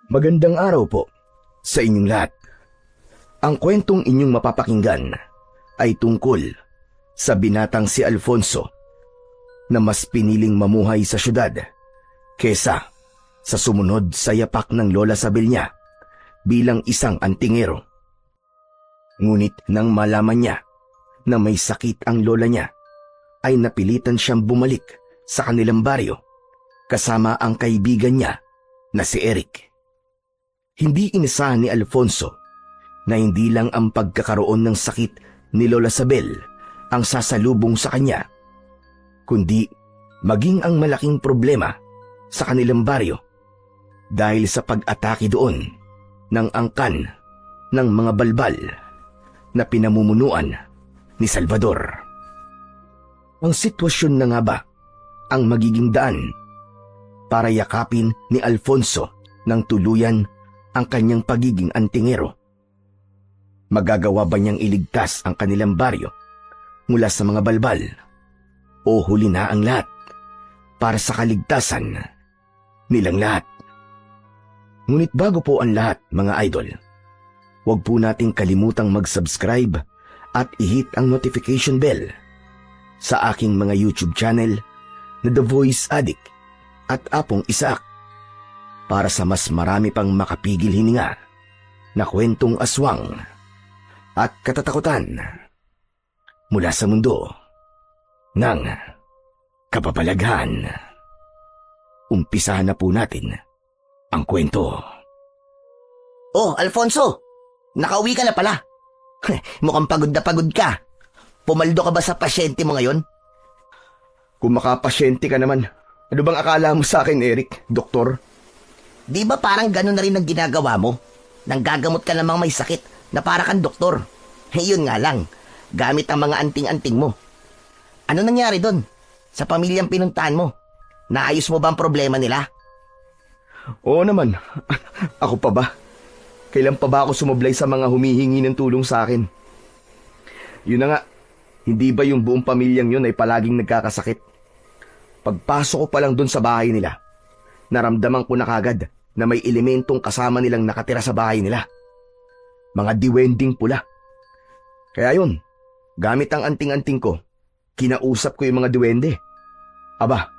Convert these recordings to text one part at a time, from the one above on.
Magandang araw po sa inyong lahat. Ang kwentong inyong mapapakinggan ay tungkol sa binatang si Alfonso na mas piniling mamuhay sa syudad kesa sa sumunod sa yapak ng Lola Sabel niya bilang isang antingero. Ngunit nang malaman niya na may sakit ang lola niya, ay napilitan siyang bumalik sa kanilang baryo kasama ang kaibigan niya na si Eric. Hindi inasahan ni Alfonso na hindi lang ang pagkakaroon ng sakit ni Lola Sabel ang sasalubong sa kanya, kundi maging ang malaking problema sa kanilang baryo dahil sa pag-atake doon ng angkan ng mga balbal na pinamumunuan ni Salvador. Ang sitwasyon na nga ba ang magiging daan para yakapin ni Alfonso ng tuluyan ang kanyang pagiging antingero? Magagawa ba niyang iligtas ang kanilang baryo mula sa mga balbal o huli na ang lahat para sa kaligtasan nilang lahat? Ngunit bago po ang lahat, mga idol, huwag po nating kalimutang mag-subscribe at i-hit ang notification bell sa aking mga YouTube channel na The Voice Addict at Apong Isaac para sa mas marami pang makapigil hininga na kwentong aswang at katatakutan mula sa mundo ng kababalaghan. Umpisahan na po natin ang kwento. Oh, Alfonso! Nakauwi ka na pala. Mukhang pagod na pagod ka. Pumaldo ka ba sa pasyente mo ngayon? Kung makapasyente ka naman, ano bang akala mo sa akin, Eric, doktor? Di ba parang gano'n na rin ang ginagawa mo? Nang gagamot ka namang may sakit na para kang doktor. Yun nga lang, gamit ang mga anting-anting mo. Ano nangyari doon? Sa pamilyang pinuntahan mo? Naayos mo ba ang problema nila? Oo naman. Ako pa ba? Kailan pa ba ako sumablay sa mga humihingi ng tulong sa akin? Yun na nga, hindi ba yung buong pamilyang yun ay palaging nagkakasakit? Pagpasok ko pa lang dun sa bahay nila, naramdaman ko na kagad na may elementong kasama nilang nakatira sa bahay nila. Mga diwending pula. Kaya yun, gamit ang anting-anting ko, kinausap ko yung mga diwende. Aba,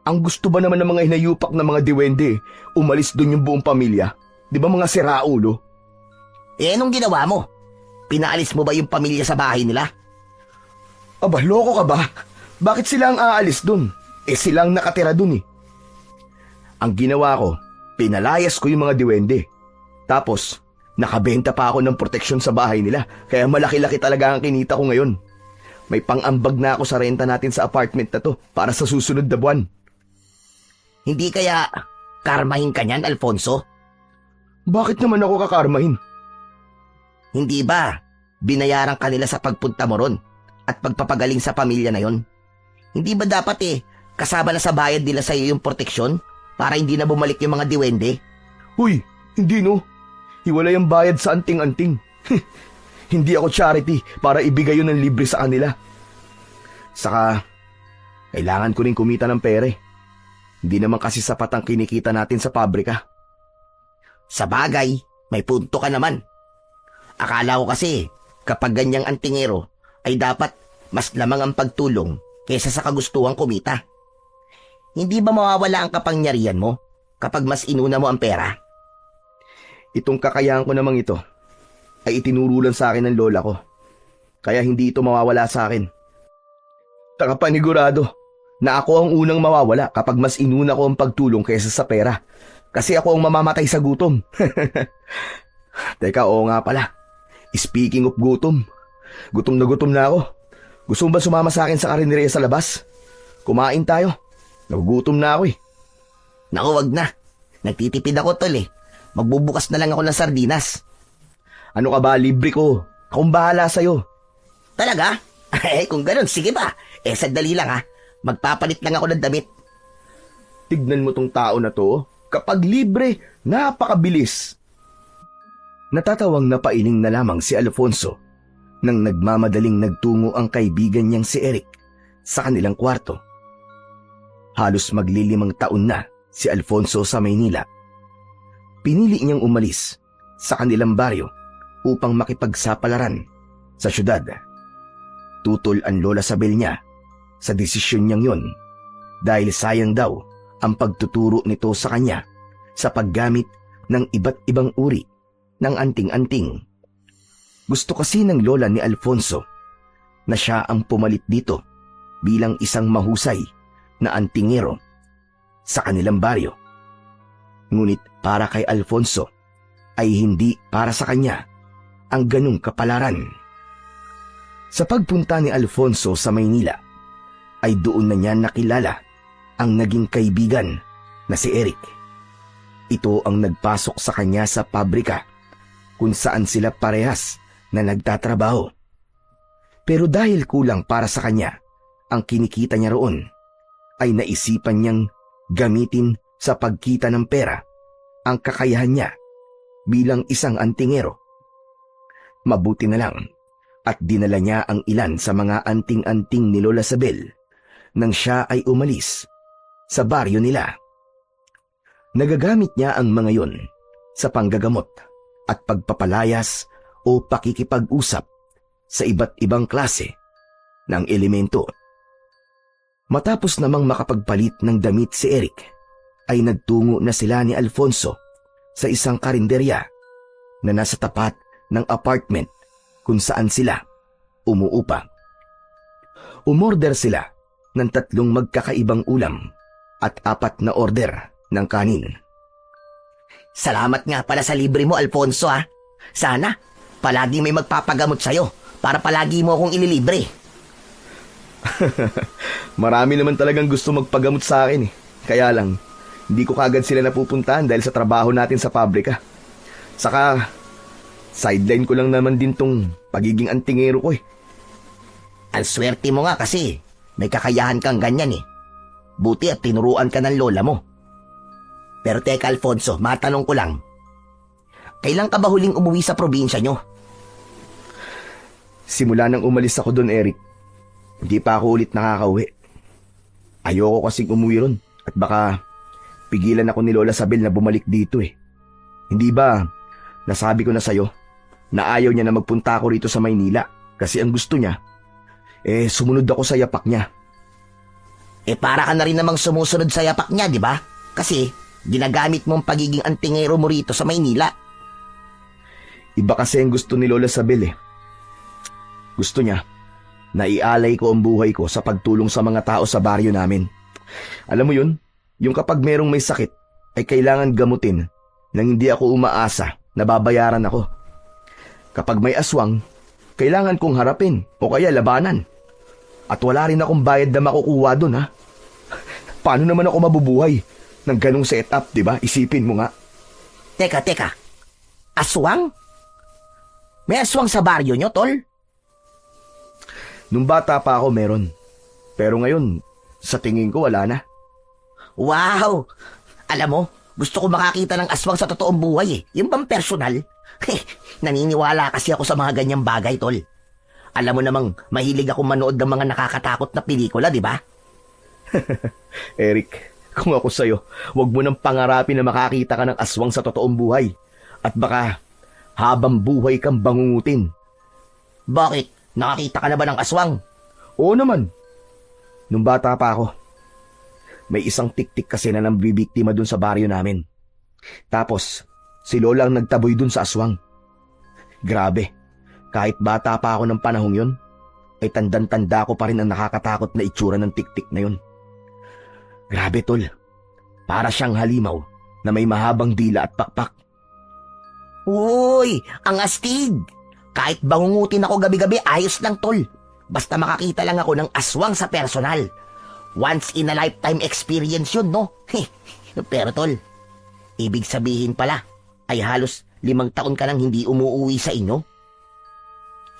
ang gusto ba naman ng mga hinayupak na mga diwende, umalis dun yung buong pamilya? Di ba mga siraulo? Anong ginawa mo? Pinaalis mo ba yung pamilya sa bahay nila? Aba, loko ka ba? Bakit sila ang aalis dun? Silang nakatira dun eh. Ang ginawa ko, pinalayas ko yung mga diwende. Tapos, nakabenta pa ako ng proteksyon sa bahay nila, kaya malaki-laki talaga ang kinita ko ngayon. May pang-ambag na ako sa renta natin sa apartment na to para sa susunod na buwan. Hindi kaya karmahin ka niyan, Alfonso? Bakit naman ako kakarmahin? Hindi ba binayaran ka nila sa pagpunta mo ron at pagpapagaling sa pamilya na yon? Hindi ba dapat kasama na sa bayad nila sa iyo yung proteksyon para hindi na bumalik yung mga diwende? Huy, hindi no. Hiwalay ang bayad sa anting-anting. Hindi ako charity para ibigay yun ng libre sa kanila. Saka, kailangan ko rin kumita ng pere. Hindi naman kasi sapat ang kinikita natin sa pabrika. Sa bagay, may punto ka naman. Akala ko kasi, kapag ganyang antingero, ay dapat mas lamang ang pagtulong kaysa sa kagustuhang kumita. Hindi ba mawawala ang kapangyarihan mo kapag mas inuna mo ang pera? Itong kakayahan ko namang ito ay itinurulan sa akin ng lola ko. Kaya hindi ito mawawala sa akin. Panigurado na ako ang unang mawawala kapag mas inuna ko ang pagtulong kaysa sa pera. Kasi ako ang mamamatay sa gutom. Teka, oo nga pala. Speaking of gutom, gutom na ako. Gusto mo ba sumama sa akin sa karinderya sa labas? Kumain tayo. Nagugutom na ako eh. Naku, wag na. Nagtitipid ako, tol eh. Magbubukas na lang ako ng sardinas. Ano ka ba, libre ko. Akong bahala sa'yo. Talaga? Kung ganun, sige ba? Sandali lang ha. Magpapalit lang ako ng damit. Tignan mo tong tao na to. Kapag libre, napakabilis. Natatawang napailing na lamang si Alfonso nang nagmamadaling nagtungo ang kaibigan niyang si Eric sa kanilang kwarto. Halos maglilimang taon na si Alfonso sa Maynila. pinili niyang umalis sa kanilang baryo upang makipagsapalaran sa syudad. Tutol ang Lola Sabel niya sa desisyon niyang yon dahil sayang daw ang pagtuturo nito sa kanya sa paggamit ng iba't ibang uri ng anting-anting. Gusto kasi ng lola ni Alfonso na siya ang pumalit dito bilang isang mahusay na antingero sa kanilang baryo. Ngunit para kay Alfonso ay hindi para sa kanya ang ganung kapalaran. Sa pagpunta ni Alfonso sa Maynila ay doon na niya nakilala ang naging kaibigan na si Eric. Ito ang nagpasok sa kanya sa pabrika kung saan sila parehas na nagtatrabaho. Pero dahil kulang para sa kanya ang kinikita niya roon, ay naisipan niyang gamitin sa pagkita ng pera ang kakayahan niya bilang isang antingero. Mabuti na lang at dinala niya ang ilan sa mga anting-anting ni Lola Sabel nang siya ay umalis sa baryo nila. Nagagamit niya ang mga yon sa panggagamot at pagpapalayas o pakikipag-usap sa iba't ibang klase ng elemento. Matapos namang makapagpalit ng damit si Eric, ay nagtungo na sila ni Alfonso sa isang karinderya na nasa tapat ng apartment kung saan sila umuupa. Umorder sila ng 3 magkakaibang ulam at 4 na order ng kanin. Salamat nga pala sa libre mo, Alfonso, ha. Sana, palagi may magpapagamot sa'yo para palagi mo akong ililibre. Marami naman talagang gusto magpagamot sa akin eh. Kaya lang, hindi ko kagad sila napupuntahan dahil sa trabaho natin sa pabrika. Saka, sideline ko lang naman din tong pagiging antingero ko eh. Ang swerte mo nga kasi may kakayahan kang ganyan eh. Buti at tinuruan ka ng lola mo. Pero teka, Alfonso, matanong ko lang. Kailan ka ba huling umuwi sa probinsya nyo? Simula nang umalis ako doon, Eric, hindi pa ako ulit nakakauwi. Ayoko kasing umuwi ron at baka pigilan ako ni Lola Sabel na bumalik dito eh. Hindi ba nasabi ko na sa'yo na ayaw niya na magpunta ako rito sa Maynila kasi ang gusto niya, sumunod ako sa yapak niya. Para ka na rin namang sumusunod sa yapak niya, di ba? Kasi ginagamit mo ang pagiging antingero mo rito sa Maynila. Iba kasi ang gusto ni Lola Sabel eh. Gusto niya na ialay ko ang buhay ko sa pagtulong sa mga tao sa baryo namin. Alam mo yun, yung kapag merong may sakit ay kailangan gamutin nang hindi ako umaasa na babayaran ako. Kapag may aswang, kailangan kong harapin o kaya labanan. At wala rin akong bayad na makukuha dun, ha? Paano naman ako mabubuhay ng ganong setup, di ba? Isipin mo nga. Teka. Aswang? May aswang sa baryo nyo, tol? Nung bata pa ako meron. Pero ngayon, sa tingin ko wala na. Wow! Alam mo, gusto ko makakita ng aswang sa totoong buhay eh. Yung bang personal? Naniniwala kasi ako sa mga ganyang bagay, tol. Alam mo namang mahilig ako manood ng mga nakakatakot na pelikula, di ba? Eric, kung ako sa'yo, huwag mo nang pangarapin na makakita ka ng aswang sa totoong buhay. At baka habang buhay kang bangungutin. Bakit? Nakakita ka na ba ng aswang? Oo naman. Nung bata pa ako, may isang tiktik kasi na nambibiktima dun sa baryo namin. Tapos, si Lola ang nagtaboy dun sa aswang. Grabe, kahit bata pa ako ng panahong yun, ay tandang-tanda ko pa rin ang nakakatakot na itsura ng tiktik na yun. Grabe, tol. Para siyang halimaw na may mahabang dila at pakpak. Uy, ang astig! Kahit bangungutin ako gabi-gabi, ayos lang, tol. Basta makakita lang ako ng aswang sa personal. Once in a lifetime experience yun, no? Pero tol, ibig sabihin pala, ay halos 5 taon ka nang hindi umuwi sa inyo?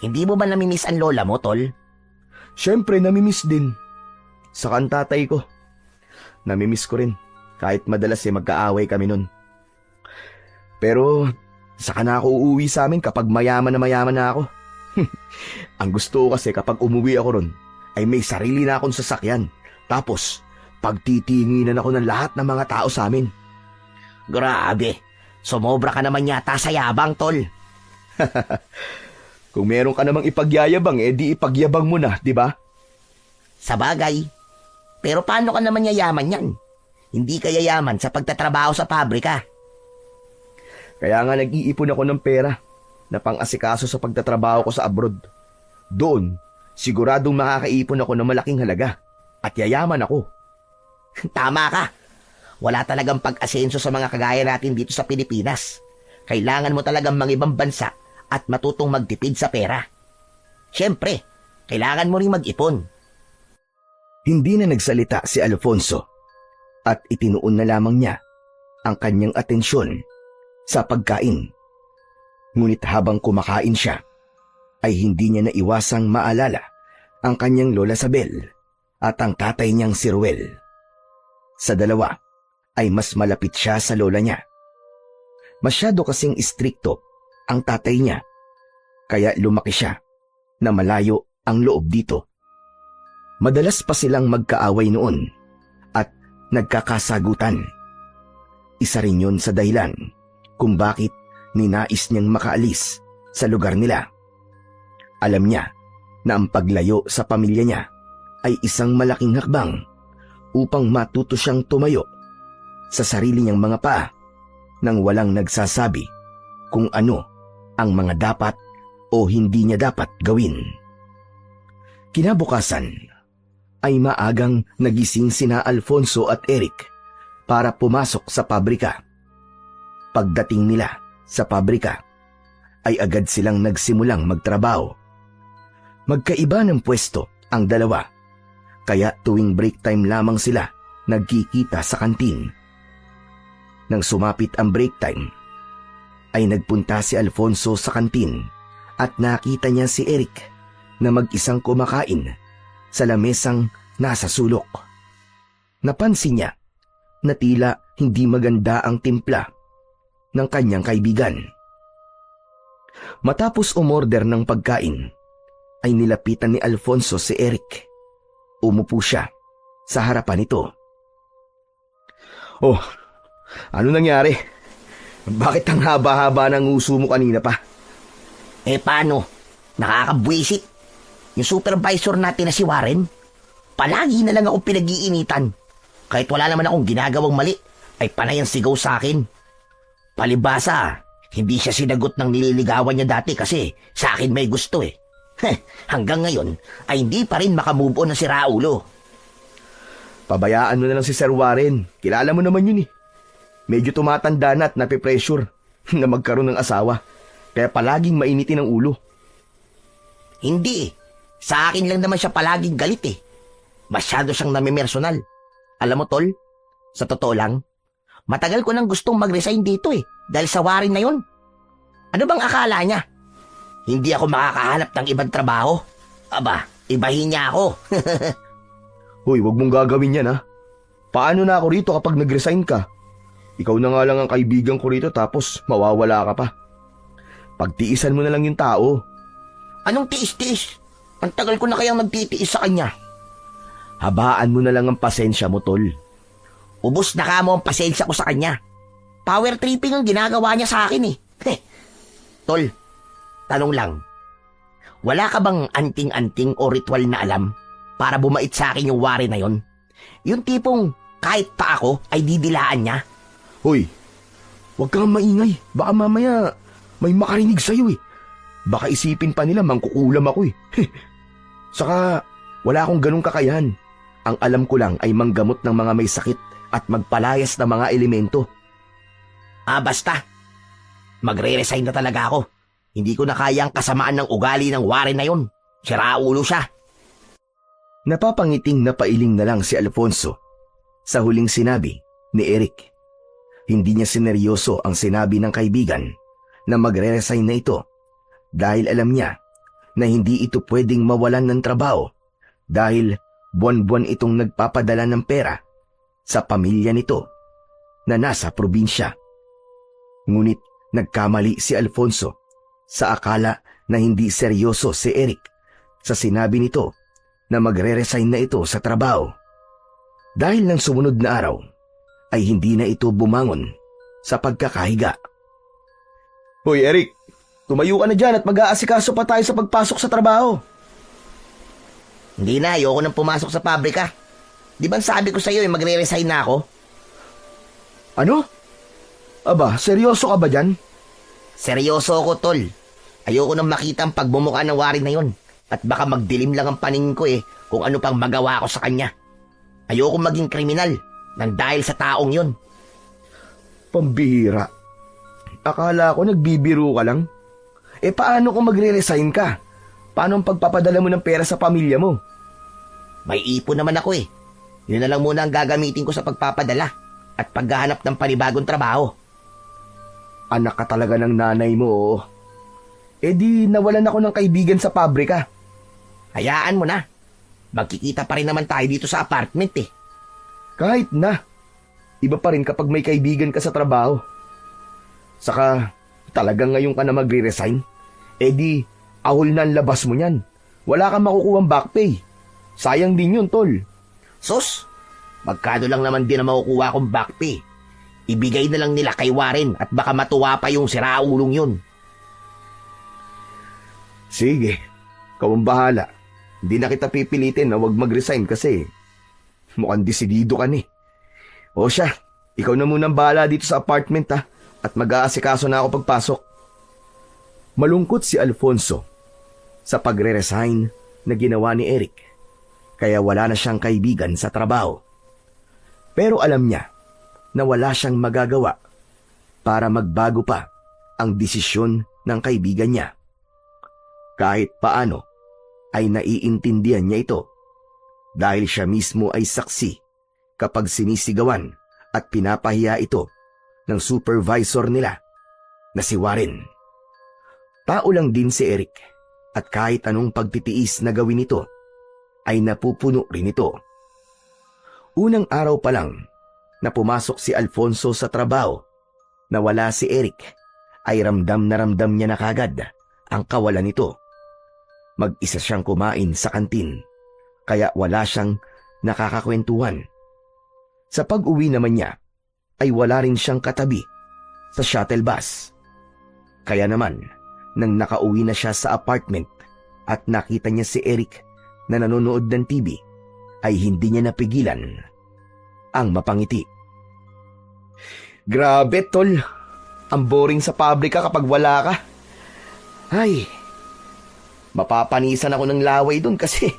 Hindi mo ba namimiss ang lola mo, tol? Siyempre, namimiss din. Saka ang tatay ko. Namimiss ko rin, kahit madalas magkaaway kami nun. Pero saka na ako uuwi sa amin kapag mayaman na ako. Ang gusto ko kasi kapag umuwi ako ron, ay may sarili na akong sasakyan. Tapos, pagtitinginan ako ng lahat ng mga tao sa amin. Grabe, Sumobra ka naman yata sa yabang, tol. Kung meron ka namang ipagyayabang, di ipagyabang mo na, di ba? Sa bagay. Pero paano ka naman yayaman yan? Hindi ka yayaman sa pagtatrabaho sa pabrika. Kaya nga nag-iipon ako ng pera na pang-asikaso sa pagtatrabaho ko sa abroad. Doon, siguradong makakaipon ako ng malaking halaga at yayaman ako. Tama ka. Wala talagang pag-asenso sa mga kagaya natin dito sa Pilipinas. Kailangan mo talagang mangibang bansa at matutong magtipid sa pera. Siyempre, kailangan mo rin mag-ipon. Hindi na nagsalita si Alfonso at itinuon na lamang niya ang kanyang atensyon sa pagkain. Ngunit habang kumakain siya, ay hindi niya naiwasang maalala ang kanyang lola Sabel at ang tatay niyang si Ruel. Sa dalawa, ay mas malapit siya sa lola niya. Masyado kasing istrikto ang tatay niya, kaya lumaki siya na malayo ang loob dito. Madalas pa silang magkaaway noon at nagkakasagutan. Isa rin yun sa dahilan kung bakit ninais niyang makaalis sa lugar nila. Alam niya na ang paglayo sa pamilya niya ay isang malaking hakbang upang matuto siyang tumayo sa sarili niyang mga paa nang walang nagsasabi kung ano ang mga dapat o hindi niya dapat gawin. Kinabukasan ay maagang nagising sina Alfonso at Eric para pumasok sa pabrika. Pagdating nila sa pabrika ay agad silang nagsimulang magtrabaho. Magkaiba ng pwesto ang dalawa, kaya tuwing break time lamang sila nagkikita sa kantin. Nang sumapit ang break time, ay nagpunta si Alfonso sa kantin at nakita niya si Eric na mag-isang kumakain sa lamesang nasa sulok. Napansin niya na tila hindi maganda ang timpla ng kanyang kaibigan. Matapos umorder ng pagkain, ay nilapitan ni Alfonso si Eric. Umupo siya sa harapan nito. Oh, ano nangyari? Bakit ang haba-haba ng uso mo kanina pa? Paano? Nakakabwisit. Yung supervisor natin na si Warren, palagi na lang akong pinag-iinitan. Kahit wala naman akong ginagawang mali, ay panay ang sigaw sa akin. Palibasa, hindi siya sinagot ng nililigawan niya dati kasi sa akin may gusto eh. Hanggang ngayon ay hindi pa rin makamove on na si Raulo. Pabayaan mo na lang si Sir Warren. Kilala mo naman yun eh. Medyo tumatanda na at napipressure na magkaroon ng asawa. Kaya palaging mainitin ang ulo. Hindi. Sa akin lang naman siya palaging galit eh. Masyado siyang namimersonal. Alam mo tol, sa totoo lang, matagal ko nang gustong mag-resign dito eh. Dahil sa Warren na yun. Ano bang akala niya? Hindi ako makakahanap ng ibang trabaho? Aba, ibahin niya ako. Hoy, wag mong gagawin yan ha. Paano na ako rito kapag nag-resign ka? Ikaw na nga lang ang kaibigan ko rito tapos mawawala ka pa. Pagtiisan mo na lang yung tao. Anong tiis-tiis? Ang tagal ko na kayang nagtitiis sa kanya. Habaan mo na lang ang pasensya mo, tol. Ubus na ka mo ang pasensya ko sa kanya. Power tripping ang ginagawa niya sa akin eh. Tol, tanong lang. Wala ka bang anting-anting o ritual na alam para bumait sa akin yung Warren na yon? Yung tipong kahit pa ako ay didilaan niya. Hoy, wag kang maingay. Baka mamaya may makarinig sa'yo eh. Baka isipin pa nila mangkukulam ako eh. Saka wala akong ganong kakayahan. Ang alam ko lang ay manggamot ng mga may sakit at magpalayas ng mga elemento. Basta. Magre-resign na talaga ako. Hindi ko na kayang kasamaan ng ugali ng Warren na yun. Siraulo siya. Napapangiting na pailing na lang si Alfonso sa huling sinabi ni Eric. Hindi niya sineryoso ang sinabi ng kaibigan na magre-resign na ito dahil alam niya na hindi ito pwedeng mawalan ng trabaho dahil buwan-buwan itong nagpapadala ng pera sa pamilya nito na nasa probinsya. Ngunit nagkamali si Alfonso sa akala na hindi seryoso si Eric sa sinabi nito na magre-resign na ito sa trabaho. Dahil ng sumunod na araw, ay hindi na ito bumangon sa pagkakahiga. Hoy Eric, tumayo ka na dyan at mag-aasikaso pa tayo sa pagpasok sa trabaho. Hindi na, ayoko nang pumasok sa pabrika. Di ba sabi ko sa'yo magre-resign na ako? Ano? Aba, seryoso ka ba dyan? Seryoso ako, tol. Ayoko nang makita ang pagbumuka ng Warren na yon. At baka magdilim lang ang paningin ko kung ano pang magawa ko sa kanya. Ayoko maging kriminal nang dahil sa taong yon. Pambihira. Akala ko nagbibiro ka lang. Paano kung magre-resign ka? Paano ang pagpapadala mo ng pera sa pamilya mo? May ipon naman ako Yun na lang muna ang gagamitin ko sa pagpapadala at paghahanap ng panibagong trabaho. Anak ka talaga ng nanay mo. Di nawalan ako ng kaibigan sa pabrika. Hayaan mo na. Magkikita pa rin naman tayo dito sa apartment Kahit na. Iba pa rin kapag may kaibigan ka sa trabaho. Saka talagang ngayon ka na magre-resign. Di ahol na ang labas mo niyan. Wala kang makukuhang back pay. Sayang din yun, tol. Sus, magkano lang naman din na makukuha akong back pay. Ibigay na lang nila kay Warren at baka matuwa pa yung siraulong yun. Sige, ikaw ang bahala. Hindi na kita pipilitin na wag mag-resign kasi mukhang desidido ka ni. O siya, ikaw na munang bahala dito sa apartment at mag-aasikaso na ako pagpasok. Malungkot si Alfonso sa pagre-resign na ginawa ni Eric, kaya wala na siyang kaibigan sa trabaho. Pero alam niya na wala siyang magagawa para magbago pa ang desisyon ng kaibigan niya. Kahit paano ay naiintindihan niya ito dahil siya mismo ay saksi kapag sinisigawan at pinapahiya ito ng supervisor nila na si Warren. Tao lang din si Eric at kahit anong pagtitiis na gawin ito ay napupuno rin ito. Unang araw pa lang na pumasok si Alfonso sa trabaho na wala si Eric ay ramdam niya na kagad ang kawalan nito. Mag-isa siyang kumain sa kantin kaya wala siyang nakakakwentuhan. Sa pag-uwi naman niya ay wala rin siyang katabi sa shuttle bus. Kaya naman nang nakauwi na siya sa apartment at nakita niya si Eric na nanonood ng TV ay hindi niya napigilan ang mapangiti. Grabe, tol. Ang boring sa pabrika kapag wala ka. Ay, mapapanisan ako ng laway dun kasi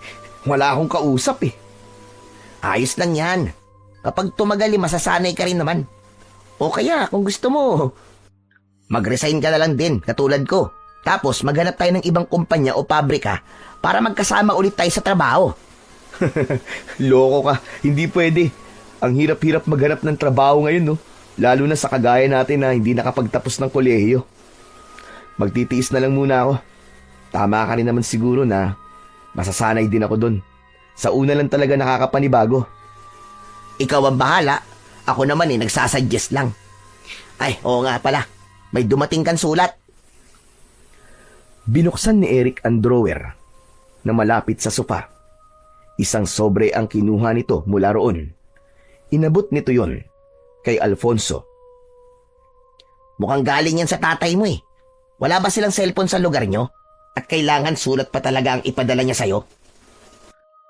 wala akong kausap Ayos lang yan. Kapag tumagal masasanay ka rin naman. O kaya kung gusto mo, mag-resign ka na lang din katulad ko. Tapos maghanap tayo ng ibang kumpanya o pabrika para magkasama ulit tayo sa trabaho. Loko ka, hindi pwede. Ang hirap-hirap maghanap ng trabaho ngayon, no? Lalo na sa kagaya natin na hindi nakapagtapos ng kolehiyo. Magtitiis na lang muna ako. Tama ka rin naman siguro na masasanay din ako dun. Sa una lang talaga nakakapanibago. Ikaw ang bahala. Ako naman nagsasuggest lang. Ay, oo nga pala. May dumating kang sulat. Binuksan ni Eric ang drawer na malapit sa sofa. Isang sobre ang kinuha nito mula roon. Inabot nito yon kay Alfonso. Mukhang galing yan sa tatay mo Wala ba silang cellphone sa lugar nyo? At kailangan sulat pa talaga ang ipadala niya sa'yo?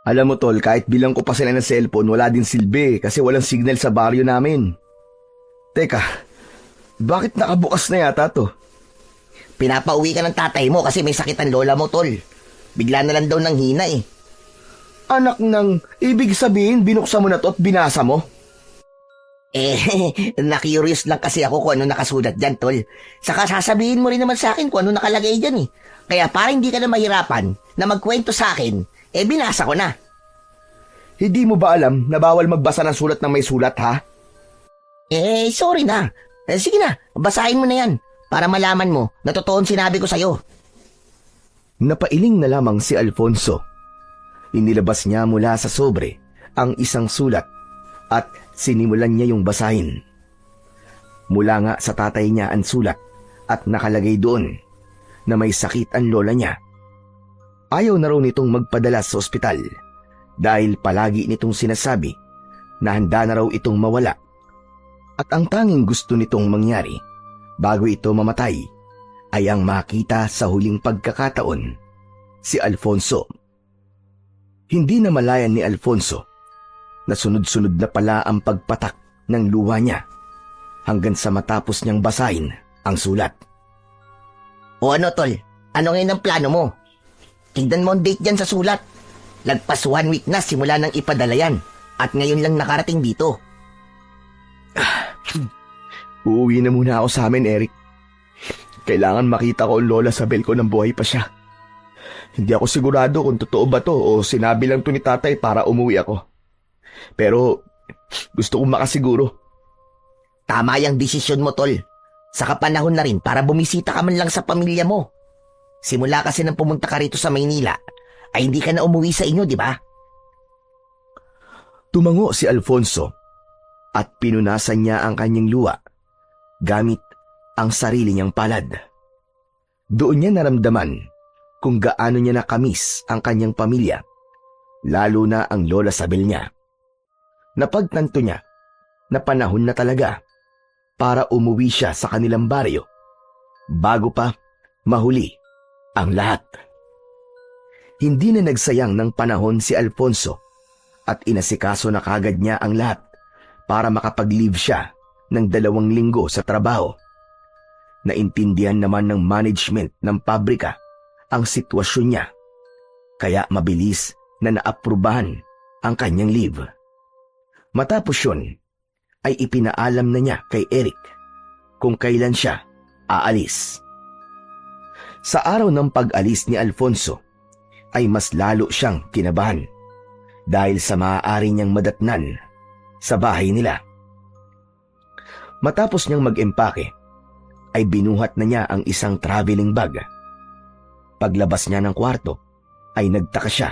Alam mo tol, kahit bilang ko pa sila ng cellphone, wala din silbi kasi walang signal sa baryo namin. Teka, bakit nakabukas na yata to? Pinapauwi ka ng tatay mo kasi may sakit ang lola mo, tol. Bigla na lang daw nang hina Anak ng, ibig sabihin binuksan mo na to at binasa mo? Na-curious lang kasi ako kung ano nakasulat dyan, tol. Saka sasabihin mo rin naman sa akin kung ano nakalagay dyan Kaya para hindi ka na mahirapan na magkwento sa akin, binasa ko na. Hindi mo ba alam na bawal magbasa ng sulat ng may sulat, ha? Sorry na. Sige na, basahin mo na yan para malaman mo na totoo ang sinabi ko sa'yo. Napailing na lamang si Alfonso. Inilabas niya mula sa sobre ang isang sulat at sinimulan niya yung basahin. Mula nga sa tatay niya ang sulat at nakalagay doon na may sakit ang lola niya. Ayaw na raw nitong magpadala sa ospital dahil palagi nitong sinasabi na handa na raw itong mawala. At ang tanging gusto nitong mangyari bago ito mamatay ay ang makita sa huling pagkakataon si Alfonso. Hindi na malayan ni Alfonso na sunod-sunod na pala ang pagpatak ng luha niya hanggang sa matapos niyang basahin ang sulat. O ano, tol? Ano ngayon ang plano mo? Tignan mo ang date dyan sa sulat. Lagpas 1 week na simula nang ipadala yan at ngayon lang nakarating dito. Uuwi na muna ako sa amin, Eric. Kailangan makita ko ang Lola Sabel ko ng buhay pa siya. Hindi ako sigurado kung totoo ba to o sinabi lang to ni tatay para umuwi ako. Pero gusto kong makasiguro. Tama yung desisyon mo, tol. Saka panahon na rin para bumisita ka man lang sa pamilya mo. Simula kasi nang pumunta ka rito sa Maynila, ay hindi ka na umuwi sa inyo, di ba? Tumango si Alfonso at pinunasan niya ang kanyang luha gamit ang sarili niyang palad. Doon niya naramdaman kung gaano niya nakamis ang kanyang pamilya, lalo na ang Lola Sabel niya. Napagtanto niya na panahon na talaga para umuwi siya sa kanilang baryo bago pa mahuli ang lahat. Hindi na nagsayang ng panahon si Alfonso at inasikaso na kagad niya ang lahat para makapag-leave siya ng 2 linggo sa trabaho. Naintindihan naman ng management ng pabrika ang sitwasyon niya, kaya mabilis na naaprubahan ang kanyang leave. Matapos yun, ay ipinaalam na niya kay Eric kung kailan siya aalis. Sa araw ng pag-alis ni Alfonso, ay mas lalo siyang kinabahan dahil sa maaari niyang madatnan sa bahay nila. Matapos niyang mag-empake, ay binuhat na niya ang isang traveling bag. Paglabas niya ng kwarto, ay nagtaka siya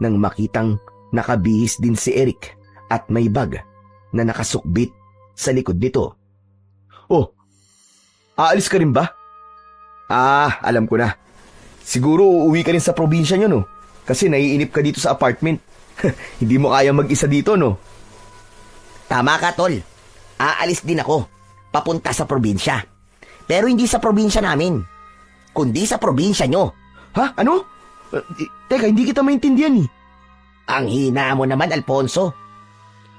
nang makitang nakabihis din si Eric at may bag na nakasukbit sa likod nito. Oh, aalis ka rin ba? Alam ko na. Siguro uuwi ka rin sa probinsya niyo, no? Kasi naiinip ka dito sa apartment. Hindi mo kaya mag-isa dito, no? Tama ka, tol. Aalis din ako, papunta sa probinsya. Pero hindi sa probinsya namin, kundi sa probinsya nyo. Ha? Ano? Teka, hindi kita maintindihan eh. Ang hina mo naman, Alfonso.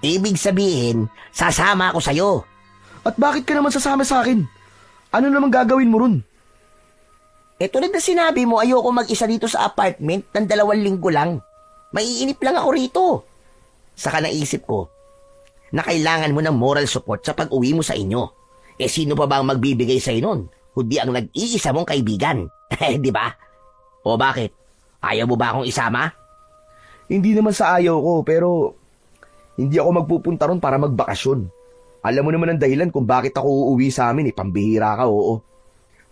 Ibig sabihin, sasama ako sa'yo. At bakit ka naman sasama sa akin? Ano naman gagawin mo ron? Tulad na sinabi mo, ayoko mag-isa dito sa apartment ng 2 linggo lang. Maiinip lang ako rito. Saka naisip ko na kailangan mo ng moral support sa pag-uwi mo sa inyo. Sino pa ba ang magbibigay sa'yo nun? Kundi ang nag-iisa mong kaibigan. Di ba? O bakit? Ayaw mo ba akong isama? Hindi naman sa ayaw ko, pero hindi ako magpupunta ron para magbakasyon. Alam mo naman ang dahilan kung bakit ako uuwi sa amin, pambihira ka, oo.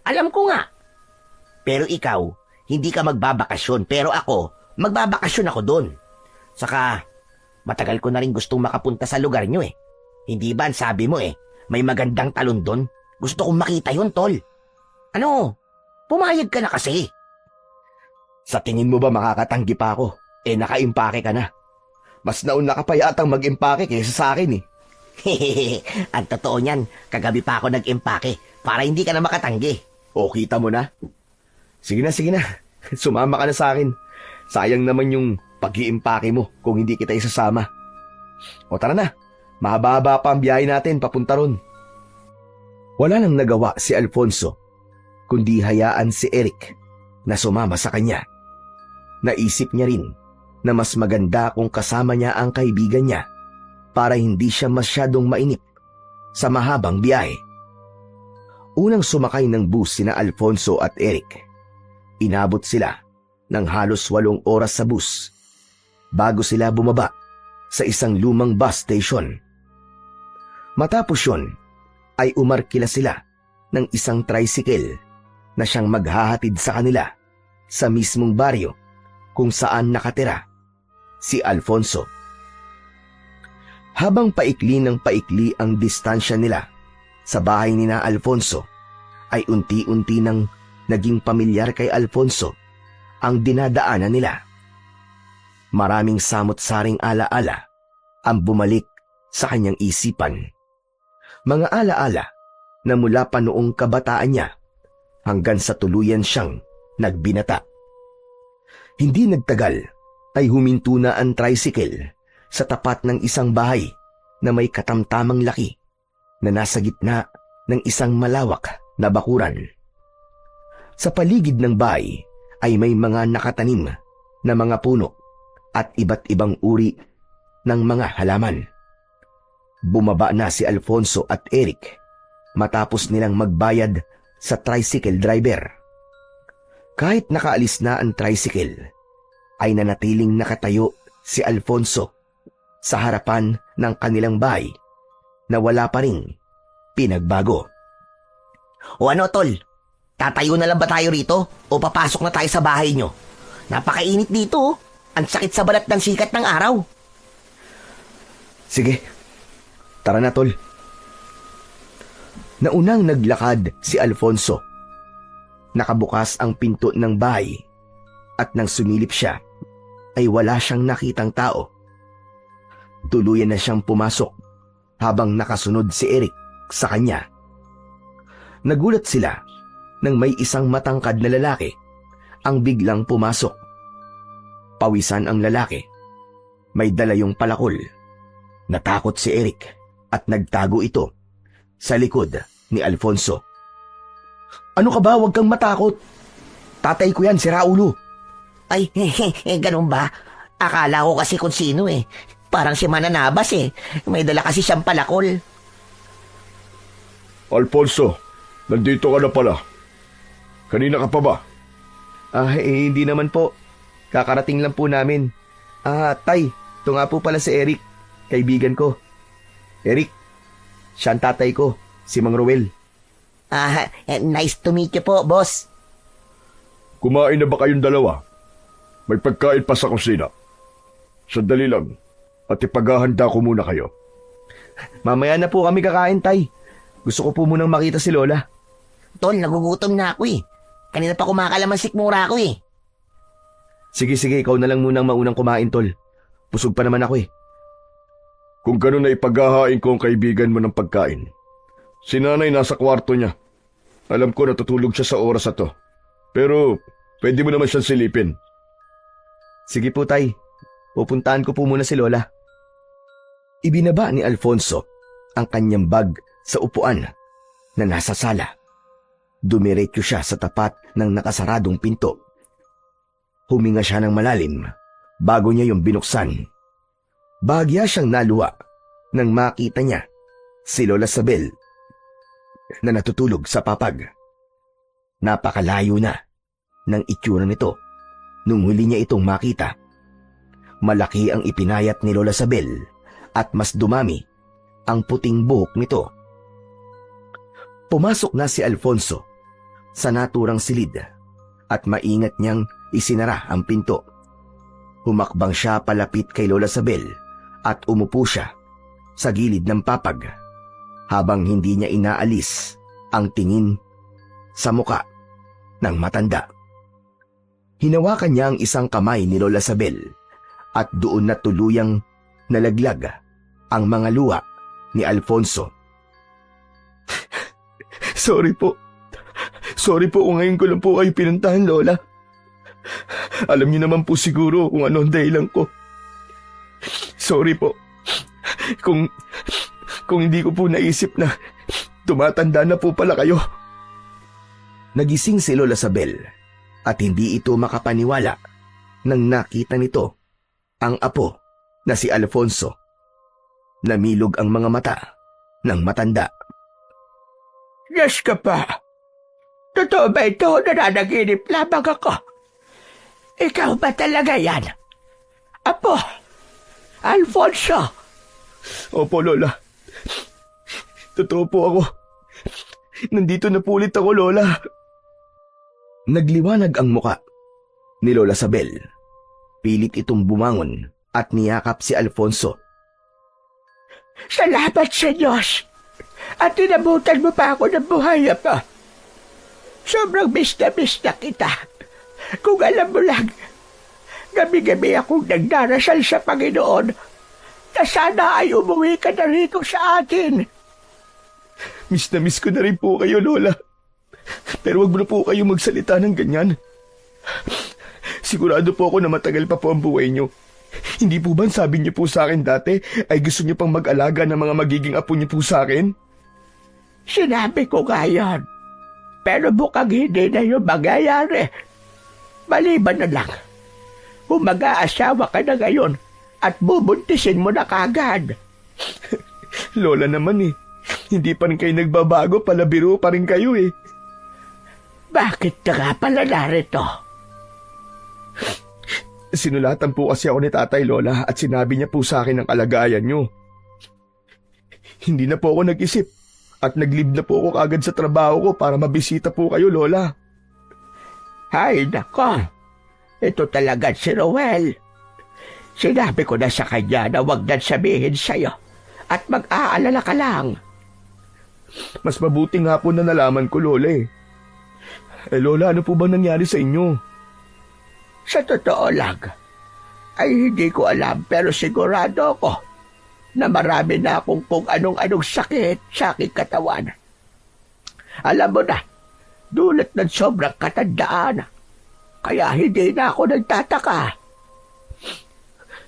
Alam ko nga. Pero ikaw, hindi ka magbabakasyon, pero ako, magbabakasyon ako doon. Saka, matagal ko na rin gustong makapunta sa lugar nyo eh. Hindi ba ang sabi mo may magandang talon doon? Gusto kong makita yun, tol. Ano? Pumayag ka na kasi. Sa tingin mo ba makakatanggi pa ako? Nakaimpake ka na. Mas nauna ka pa yatang mag-impake kaysa sa akin eh. Ang totoo niyan, kagabi pa ako nag-impake para hindi ka na makatanggi. O, kita mo na? Sige na. Sumama ka na sa akin. Sayang naman yung pag-iimpake mo kung hindi kita isasama. O tara na, mahaba-haba pa ang biyahe natin papunta ron. Wala nang nagawa si Alfonso, kundi hayaan si Eric na sumama sa kanya. Naisip niya rin na mas maganda kung kasama niya ang kaibigan niya para hindi siya masyadong mainip sa mahabang biyahe. Unang sumakay ng bus sina Alfonso at Eric. Inabot sila ng halos 8 oras sa bus bago sila bumaba sa isang lumang bus station. Matapos yun, ay umarkila sila ng isang tricycle na siyang maghahatid sa kanila sa mismong baryo kung saan nakatira si Alfonso. Habang paikli ng paikli ang distansya nila sa bahay ni na Alfonso, ay unti-unti nang naging pamilyar kay Alfonso ang dinadaanan nila. Maraming samot-saring alaala ang bumalik sa kanyang isipan. Mga alaala na mula pa noong kabataan niya hanggang sa tuluyan siyang nagbinata. Hindi nagtagal ay huminto na ang tricycle sa tapat ng isang bahay na may katamtamang laki na nasa gitna ng isang malawak na bakuran. Sa paligid ng bahay ay may mga nakatanim na mga puno at iba't ibang uri ng mga halaman. Bumaba na si Alfonso at Eric matapos nilang magbayad sa tricycle driver. Kahit nakaalis na ang tricycle, ay nanatiling nakatayo si Alfonso sa harapan ng kanilang bahay na wala pa ring pinagbago. O ano, tol? Tatayo na lang ba tayo rito o papasok na tayo sa bahay nyo? Napakainit dito, oh. Ang sakit sa balat ng sikat ng araw. Sige, tara na tol. Naunang naglakad si Alfonso. Nakabukas ang pinto ng bahay at nang sumilip siya ay wala siyang nakitang tao. Tuluyan na siyang pumasok habang nakasunod si Eric sa kanya. Nagulat sila nang may isang matangkad na lalaki ang biglang pumasok. Pawisan ang lalaki. May dala yung palakol. Natakot si Eric at nagtago ito sa likod ni Alfonso. Ano ka ba? Huwag kang matakot. Tatay ko yan, si Raulo. Ay, ganun ba? Akala ko kasi kung sino eh. Parang si Mananabas eh. May dala kasi siyang palakol. Alfonso, nandito ka na pala. Kanina ka pa ba? Hindi naman po. Kakarating lang po namin. Tay, ito nga po pala si Eric, kaibigan ko. Eric, siya ang tatay ko, si Mang Ruel. Nice to meet you po, boss. Kumain na ba kayong dalawa? May pagkain pa sa kusina. Sandali lang, at ipaghahanda ko muna kayo. Mamaya na po kami kakain, Tay. Gusto ko po munang makita si Lola. Tol, nagugutom na ako eh. Kanina pa kumakalaman sikmura ako eh. Sige, ikaw na lang munang maunang kumain, Tol. Busog pa naman ako eh. Kung gano'n na ipaghahain ko ang kaibigan mo ng pagkain. Si nanay nasa kwarto niya. Alam ko natutulog siya sa oras na to. Pero pwede mo naman siyang silipin. Sige po, Tay. Pupuntahan ko po muna si Lola. Ibinaba ni Alfonso ang kanyang bag sa upuan na nasa sala. Dumiretso siya sa tapat ng nakasaradong pinto. Huminga siya ng malalim bago niya yung binuksan. Bahagya siyang naluwa nang makita niya si Lola Sabel na natutulog sa papag. Napakalayo na ng itsura nito nung huli niya itong makita. Malaki ang ipinayat ni Lola Sabel at mas dumami ang puting buhok nito. Pumasok na si Alfonso sa naturang silid at maingat niyang isinara ang pinto. Humakbang siya palapit kay Lola Sabel at umupo siya sa gilid ng papag habang hindi niya inaalis ang tingin sa muka ng matanda. Hinawakan niya ang isang kamay ni Lola Sabel at doon na tuluyang nalaglag ang mga luha ni Alfonso. Sorry po kung ngayon ko lang po kayo pinuntahan, Lola. Alam niyo naman po siguro kung ano ang dahilan ko. Sorry po kung hindi ko po naisip na tumatanda na po pala kayo. Nagising si Lola Sabel at hindi ito makapaniwala nang nakita nito ang apo na si Alfonso. Namilog ang mga mata ng matanda. Diyos ka pa. Totoo ba ito? Nananaginip lamang ako. Ikaw ba talaga yan? Apo, Alfonso. Opo, Lola. Totoo po ako. Nandito na po ulit ako, Lola. Nagliwanag ang muka ni Lola Sabel. Pilit itong bumangon at niyakap si Alfonso. Salamat sa Diyos. At inabutan mo pa ako ng buhay pa. Sobrang miss na kita. Kung alam mo lang, gabi-gabi akong nagdarasal sa Panginoon na sana ay umuwi ka na rito sa atin. Miss na miss ko na rin po kayo, Lola. Pero wag mo na po kayo magsalita ng ganyan. Sigurado po ako na matagal pa po ang buhay niyo. Hindi po ba sabi niyo po sa akin dati ay gusto niyo pang mag-alaga ng mga magiging apo niyo po sa akin? Sinabi ko nga yan. Pero mukhang hindi na yung mangyayari. Maliban na lang. Kung mag-aasawa ka na ngayon at bubuntisin mo na kagad. Lola naman eh. Hindi pa rin kayo nagbabago, palabiro pa rin kayo eh. Bakit ka nga pala narito? Sinulatan po kasi ako ni Tatay Lola at sinabi niya po sa akin ang kalagayan niyo. Hindi na po ako nag-isip at nag-leave na po ako kagad sa trabaho ko para mabisita po kayo, Lola. Ay, nako. Ito talaga si Roel. Sinabi ko na sa kanya na huwag na sabihin sa'yo at mag-aalala ka lang. Mas mabuti nga po na nalaman ko, Lola eh. Eh, Lola, ano po bang nangyari sa inyo? Sa totoo lang, ay hindi ko alam pero sigurado ako na marami na akong kung anong-anong sakit sa aking katawan. Alam mo na, dulot ng sobrang katandaan, kaya hindi na ako nagtataka.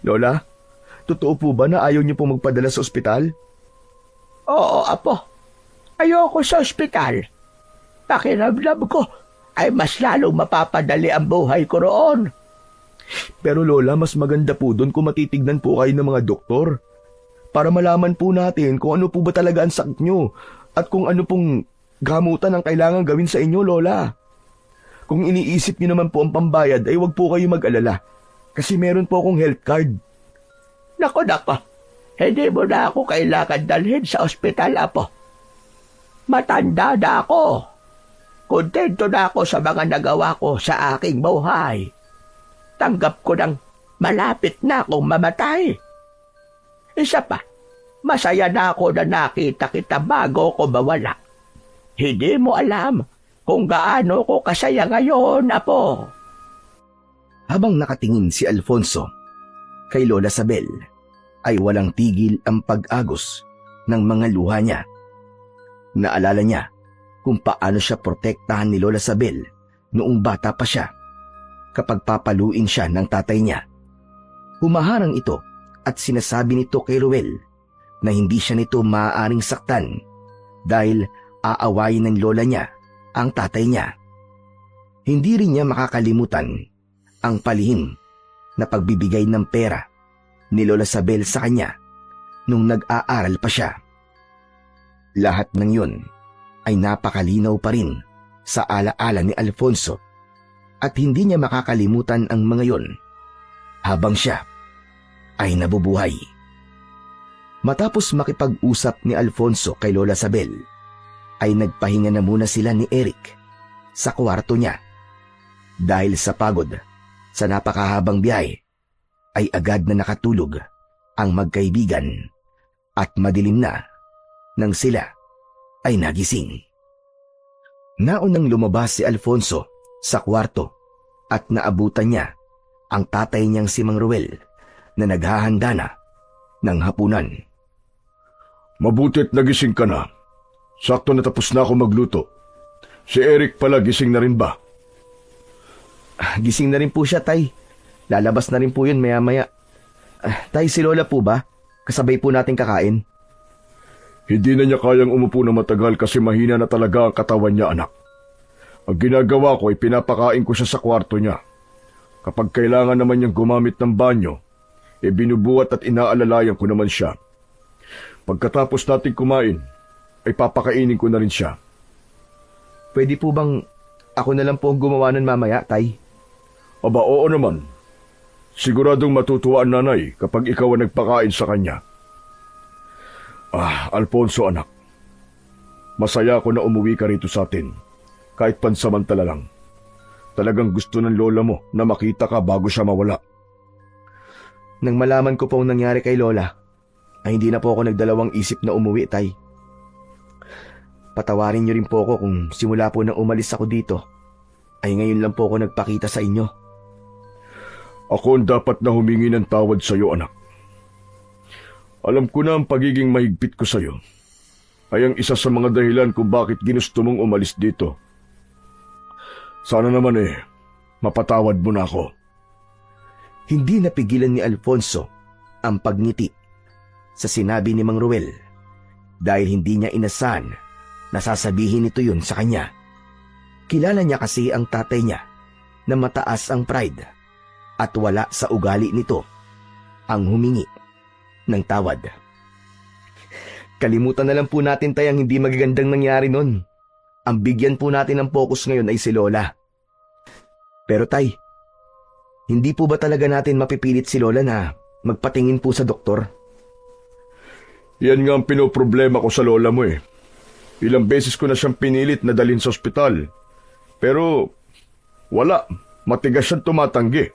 Lola, totoo po ba na ayaw niyo po magpadala sa ospital? Oo, apo. Ayoko sa ospital. Pakiramdam ko ay mas lalong mapapadali ang buhay ko roon. Pero Lola, mas maganda po doon kung matitignan po kayo ng mga doktor. Para malaman po natin kung ano po ba talaga ang sakit nyo at kung ano pong gamutan ang kailangan gawin sa inyo, Lola. Kung iniisip nyo naman po ang pambayad ay wag po kayo mag-alala kasi meron po akong health card. Nako, hindi mo na ako kailangan dalhin sa ospital, apo. Matanda na ako. Kontento na ako sa mga nagawa ko sa aking buhay. Tanggap ko ng malapit na akong mamatay. Isa pa, masaya na ako na nakita kita bago ko mawala. Hindi mo alam kung gaano ko kasaya ngayon, apo. Habang nakatingin si Alfonso kay Lola Sabel, ay walang tigil ang pag-agos ng mga luha niya. Naalala niya kung paano siya protektahan ni Lola Sabel noong bata pa siya kapag papaluin siya ng tatay niya. Humaharang ito at sinasabi nito kay Ruel na hindi siya nito maaaring saktan dahil aawayin ng lola niya ang tatay niya. Hindi rin niya makakalimutan ang palihim na pagbibigay ng pera ni Lola Sabel sa kanya nung nag-aaral pa siya. Lahat ng yun ay napakalinaw pa rin sa alaala ni Alfonso at hindi niya makakalimutan ang mga yon habang siya ay nabubuhay. Matapos makipag-usap ni Alfonso kay Lola Sabel, ay nagpahinga na muna sila ni Eric sa kwarto niya. Dahil sa pagod sa napakahabang biyahe, ay agad na nakatulog ang magkaibigan at madilim na nang sila ay nagising. Naunang lumabas si Alfonso sa kwarto at naabutan niya ang tatay niyang si Mang Ruel na naghahanda na ng hapunan. Mabuti't nagising ka na. Sakto natapos na ako magluto. Si Eric pala gising na rin ba? Gising na rin po siya, Tay. Lalabas na rin po yun maya-maya. Tay, si Lola po ba? Kasabay po natin kakain. Hindi na niya kayang umupo na matagal kasi mahina na talaga ang katawan niya, anak. Ang ginagawa ko ay pinapakain ko siya sa kwarto niya. Kapag kailangan naman niyang gumamit ng banyo, binubuhat at inaalalayan ko naman siya. Pagkatapos natin kumain, ay papakainin ko na rin siya. Pwede po bang ako na lang po ang gumawa nun mamaya, Tay? Aba, oo naman. Siguradong matutuwa ang nanay kapag ikaw ang nagpakain sa kanya. Alfonso anak, masaya ako na umuwi ka rito sa atin, kahit pansamantala lang. Talagang gusto ng lola mo na makita ka bago siya mawala. Nang malaman ko po ang nangyari kay Lola, ay hindi na po ako nagdalawang isip na umuwi, Tay. Patawarin niyo rin po ako kung simula po nang umalis ako dito, ay ngayon lang po ako nagpakita sa inyo. Ako ang dapat na humingi ng tawad sa iyo, anak. Alam ko na ang pagiging mahigpit ko sa iyo ay ang isa sa mga dahilan kung bakit ginusto mong umalis dito Sana naman mapatawad mo na ako. Hindi napigilan ni Alfonso ang pagngiti sa sinabi ni Mang Ruel dahil hindi niya inasahan na sasabihin nito yun sa kanya. Kilala niya kasi ang tatay niya na mataas ang pride at wala sa ugali nito ang humingi ng tawad. Kalimutan na lang po natin tay ang hindi magagandang nangyari nun. Ang bigyan po natin ng focus ngayon ay si Lola. Pero tay, hindi po ba talaga natin mapipilit si Lola na magpatingin po sa doktor? Yan nga ang pinoproblema ko sa lola mo Ilang beses ko na siyang pinilit na dalhin sa ospital. Pero wala, matigas siyang tumatanggi.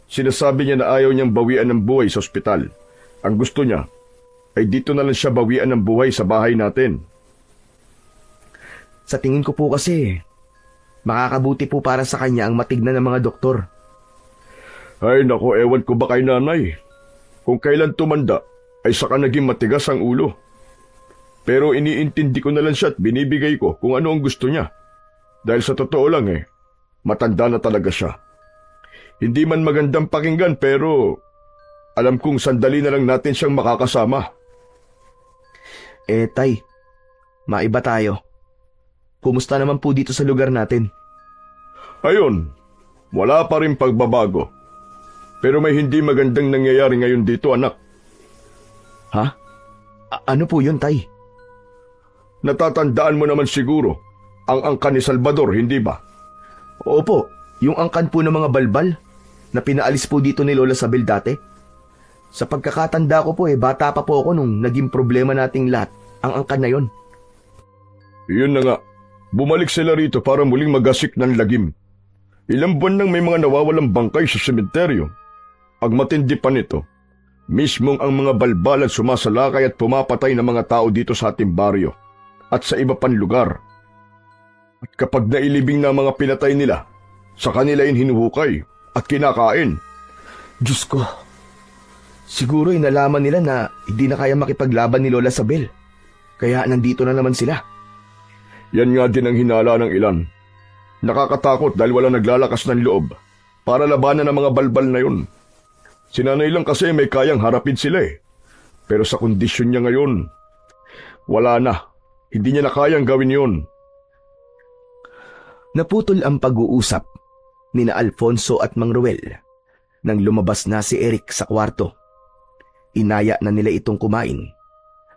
Sinasabi niya na ayaw niyang bawian ng buhay sa ospital. Ang gusto niya ay dito na lang siya bawian ng buhay sa bahay natin. Sa tingin ko po kasi, makakabuti po para sa kanya ang matignan ng mga doktor. Ay nako, ewan ko ba kay nanay? Kung kailan tumanda, ay saka naging matigas ang ulo. Pero iniintindi ko na lang siya at binibigay ko kung ano ang gusto niya. Dahil sa totoo lang matanda na talaga siya. Hindi man magandang pakinggan pero alam kong sandali na lang natin siyang makakasama. Tay, maiba tayo. Kumusta naman po dito sa lugar natin? Ayun, wala pa rin pagbabago. Pero may hindi magandang nangyayari ngayon dito, anak. Ha? Ano po yun, tay? Natatandaan mo naman siguro ang angkan ni Salvador, hindi ba? Opo, yung angkan po ng mga balbal na pinaalis po dito ni Lola Sabel dati. Sa pagkakatanda ko po bata pa po ako nung naging problema nating lahat ang angkan na yon. Yun na nga, bumalik sila rito para muling magasik ng lagim. Ilang buwan nang may mga nawawalang bangkay sa sementeryo. Ang matindi pa nito, mismong ang mga balbal ang sumasalakay at pumapatay ng mga tao dito sa ating baryo at sa iba pang lugar. At kapag nailibing na mga pinatay nila, sa kanila hinuhukay at kinakain. Diyos ko, siguro nalaman nila na hindi na kaya makipaglaban ni Lola Sabel. Kaya nandito na naman sila. Yan nga din ang hinala ng ilan. Nakakatakot dahil walang naglalakas ng loob para labanan ng mga balbal na yun. Si nanay lang kasi may kayang harapin sila Pero sa kondisyon niya ngayon, wala na. Hindi niya na kayang gawin yun. Naputol ang pag-uusap ni na Alfonso at Mang Ruel nang lumabas na si Eric sa kwarto. Inaya na nila itong kumain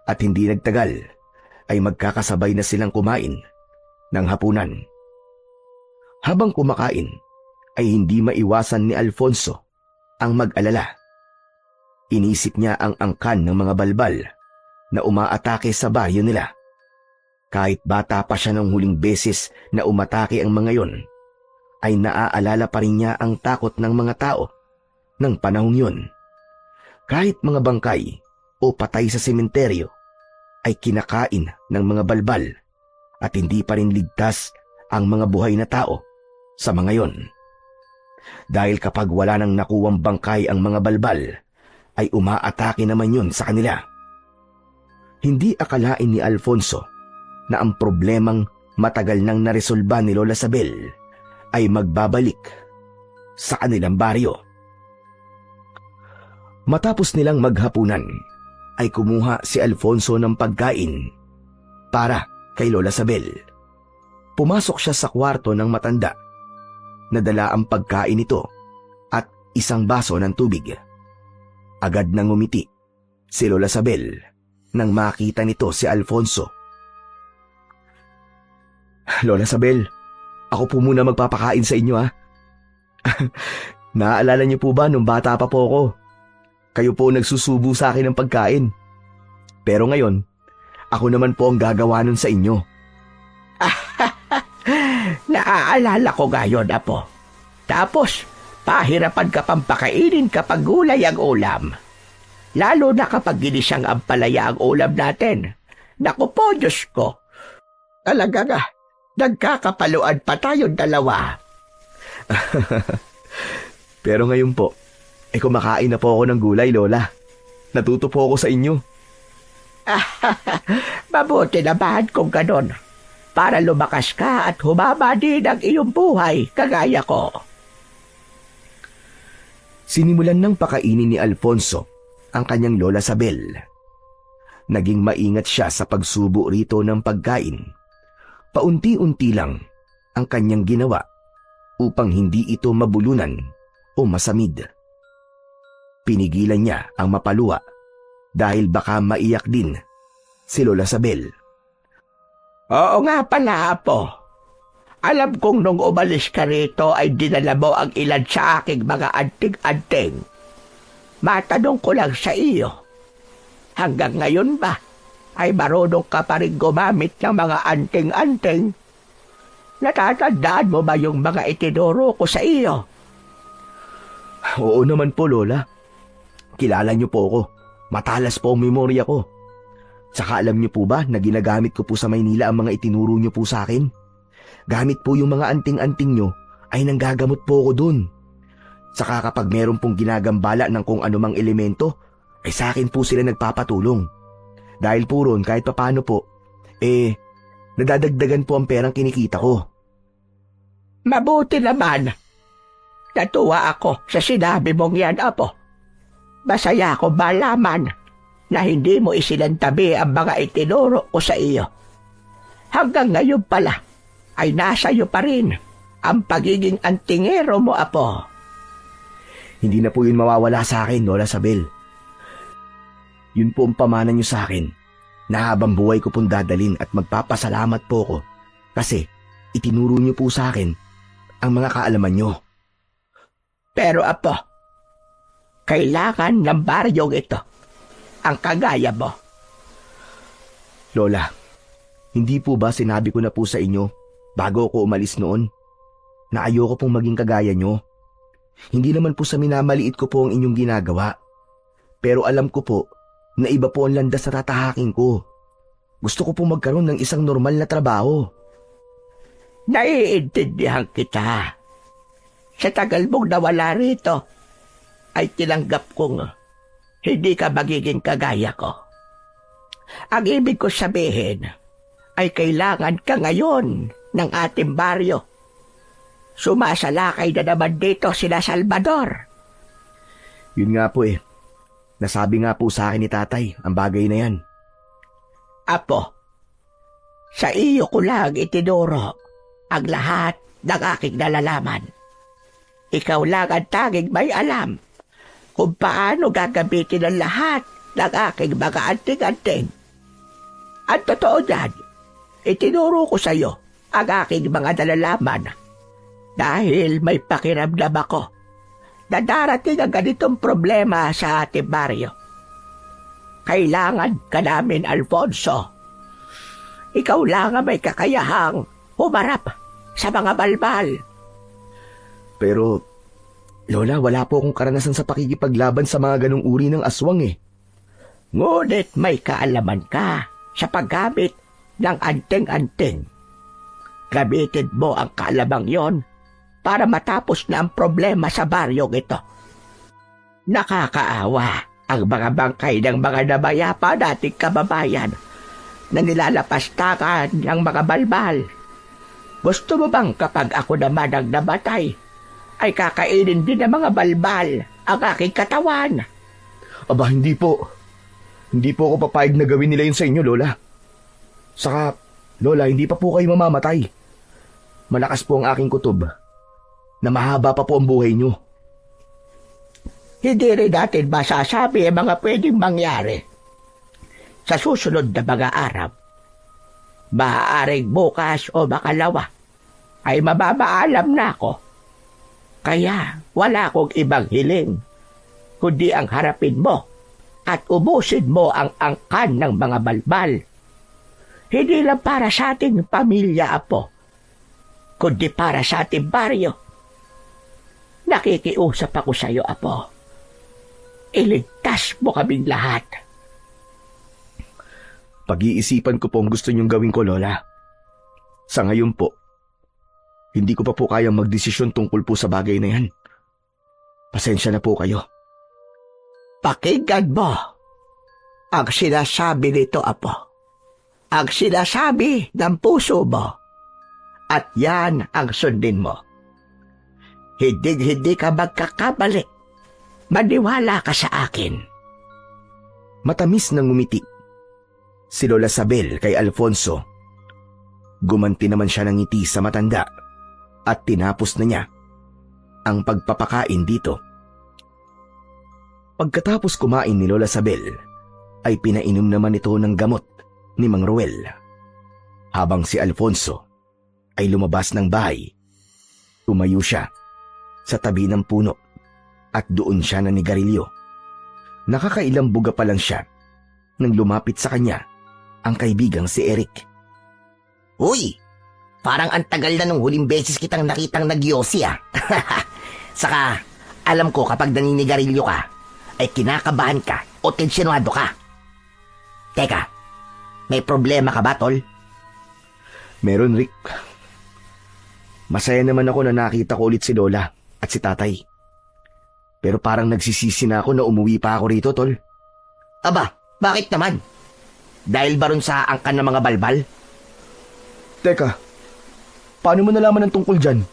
at hindi nagtagal ay magkakasabay na silang kumain ng hapunan. Habang kumakain ay hindi maiwasan ni Alfonso ang mag-alala. Inisip niya ang angkan ng mga balbal na umaatake sa baryo nila. Kahit bata pa siya ng huling beses na umatake ang mga yon, ay naaalala pa rin niya ang takot ng mga tao ng panahong yon. Kahit mga bangkay o patay sa sementeryo ay kinakain ng mga balbal at hindi pa rin ligtas ang mga buhay na tao sa mga yon. Dahil kapag wala nang nakuwang bangkay ang mga balbal, ay umaatake naman yun sa kanila. Hindi akalain ni Alfonso na ang problemang matagal nang naresolba ni Lola Sabel ay magbabalik sa kanilang baryo. Matapos nilang maghapunan, ay kumuha si Alfonso ng pagkain para kay Lola Sabel. Pumasok siya sa kwarto ng matanda. Nadala ang pagkain nito at isang baso ng tubig. Agad nang ngumiti si Lola Sabel nang makita nito si Alfonso. Lola Sabel, ako po muna magpapakain sa inyo Naaalala niyo po ba nung bata pa po ako? Kayo po nagsusubo sa akin ng pagkain. Pero ngayon, ako naman po ang gagawa nun sa inyo. Naaalala ko gayon, Apo. Tapos, pahirapan ka pang pakainin kapag gulay ang ulam. Lalo na kapag ginisang ampalaya ang ulam natin. Naku po, Diyos ko. Talaga nga, nagkakapaluan pa tayong dalawa. Pero ngayon po, kumakain na po ako ng gulay, Lola. Natuto po ako sa inyo. Mabuti naman kung ganon. para lumakas ka at humaba din ang iyong buhay kagaya ko. Sinimulan ng pakainin ni Alfonso ang kanyang lola Sabel. Naging maingat siya sa pagsubo rito ng pagkain. Paunti-unti lang ang kanyang ginawa upang hindi ito mabulunan o masamid. Pinigilan niya ang mapaluwa dahil baka maiyak din si Lola Sabel. Oo nga pala, Apo. Alam kong nung umalis ka rito ay dinala mo ang ilan sa aking mga anting-anting. Matanong ko lang sa iyo, hanggang ngayon ba ay marunong ka pa rin gumamit ng mga anting-anting? Natatandaan mo ba yung mga itinuro ko sa iyo? Oo naman po, Lola. Kilala niyo po ako. Matalas po ang memorya ko. Saka alam niyo po ba na ginagamit ko po sa Maynila ang mga itinuro niyo po sa akin? Gamit po yung mga anting-anting niyo ay nanggagamot po ako dun. Saka kapag meron pong ginagambala ng kung anumang elemento, ay sa akin po sila nagpapatulong. Dahil po ron kahit papano po, nadadagdagan po ang perang kinikita ko. Mabuti naman. Natuwa ako sa sinabi mong yan, Apo. Masaya ako malaman na hindi mo isilantabi ang mga itinuro ko sa iyo. Hanggang ngayon pala ay nasa iyo pa rin ang pagiging antingero mo, Apo. Hindi na po yun mawawala sa akin, Lola Sabel. Yun po ang pamana niyo sa akin na habang buhay ko pong dadalin at magpapasalamat po ko kasi itinuro niyo po sa akin ang mga kaalaman niyo. Pero, Apo, kailangan ng baryong ito ang kagaya mo. Lola, hindi po ba sinabi ko na po sa inyo bago ako umalis noon na ayoko pong maging kagaya nyo? Hindi naman po sa minamaliit ko po ang inyong ginagawa. Pero alam ko po na iba po ang landas sa tatahakin ko. Gusto ko pong magkaroon ng isang normal na trabaho. Naiintindihan kita. Sa tagal mong nawala rito, ay tinanggap kong hindi ka magiging kagaya ko. Ang ibig ko sabihin ay kailangan ka ngayon ng ating baryo. Sumasalakay na naman dito sila Salvador. Yun nga po Nasabi nga po sa akin ni tatay ang bagay na yan. Apo, sa iyo ko lang itinuro ang lahat ng aking nalalaman. Ikaw lang ang tanging may alam kung paano gagamitin ang lahat ng aking mga anting-anting. At totoo dyan, itinuro ko sa iyo ang aking mga nalalaman dahil may pakiramdam ako na darating ang ganitong problema sa ating baryo. Kailangan ka namin, Alfonso. Ikaw lang ang may kakayahang humarap sa mga balbal. Pero, Lola, wala po akong karanasan sa pakikipaglaban sa mga ganong uri ng aswang Ngunit may kaalaman ka sa paggamit ng anting-anting. Gamitin mo ang kaalamang yon para matapos na ang problema sa baryong ito. Nakakaawa ang mga bangkay ng mga namayapa nating kababayan na nilalapastakan ng mga balbal. Gusto mo bang kapag ako naman ang namatay, ay kakainin din ng mga balbal ang aking katawan? Aba, hindi po. Hindi po ako papayag na gawin nila yun sa inyo, Lola. Saka, Lola, hindi pa po kayo mamamatay. Malakas po ang aking kutob na mahaba pa po ang buhay nyo. Hindi rin natin masasabi ang mga pwedeng mangyari. Sa susunod na mga araw, maaaring bukas o makalawa ay mababaalam na ako. Kaya wala akong ibang hiling, kundi ang harapin mo at ubusin mo ang angkan ng mga balbal. Hindi lang para sa ating pamilya, Apo, kundi para sa ating baryo. Nakikiusap ako sa iyo, Apo. Iligtas mo kaming lahat. Pag-iisipan ko po ang gusto niyong gawin ko, Lola. Sa ngayon po, hindi ko pa po kayang magdesisyon tungkol po sa bagay na yan. Pasensya na po kayo. Pakinggan mo ang sinasabi nito, Apo. ang sinasabi ng puso mo. At yan ang sundin mo. Hindi ka magkakamali. Maniwala ka sa akin. Matamis na ngumiti si Lola Sabel kay Alfonso. Gumanti naman siya ng ngiti sa matanda at tinapos na niya ang pagpapakain dito. Pagkatapos kumain ni Lola Sabel, ay pinainom naman ito ng gamot ni Mang Ruel. Habang si Alfonso ay lumabas ng bahay, tumayo siya sa tabi ng puno at doon siya nanigarilyo. Nakakailang buga pa lang siya nang lumapit sa kanya ang kaibigang si Eric. Uy, parang ang tagal na nung huling beses kitang nakitang nagyosi ah. Saka, alam ko kapag naninigarilyo ka, ay kinakabahan ka o tensyonado ka. Teka, may problema ka ba, tol? Meron, Rick. Masaya naman ako na nakita ko ulit si Lola at si Tatay. Pero parang nagsisisi na ako na umuwi pa ako rito, tol. Aba, bakit naman? Dahil ba ron sa angkan ng mga balbal? Teka, paano mo nalaman ng tungkol dyan?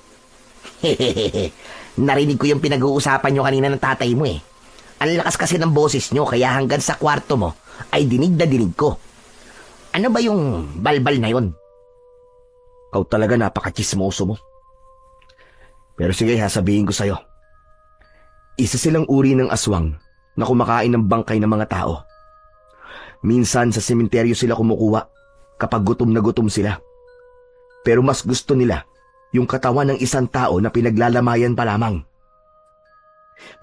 Hehehe, narinig ko yung pinag-uusapan nyo kanina ng tatay mo eh. Ang lakas kasi ng boses nyo kaya hanggang sa kwarto mo ay dinig na dinig ko. Ano ba yung balbal na yun? Ikaw talaga napakachismoso mo. Pero sige, sabihin ko sa'yo. Isa silang uri ng aswang na kumakain ng bangkay ng mga tao. Minsan sa sementeryo sila kumukuha kapag gutom na gutom sila. Pero mas gusto nila yung katawan ng isang tao na pinaglalamayan pa lamang.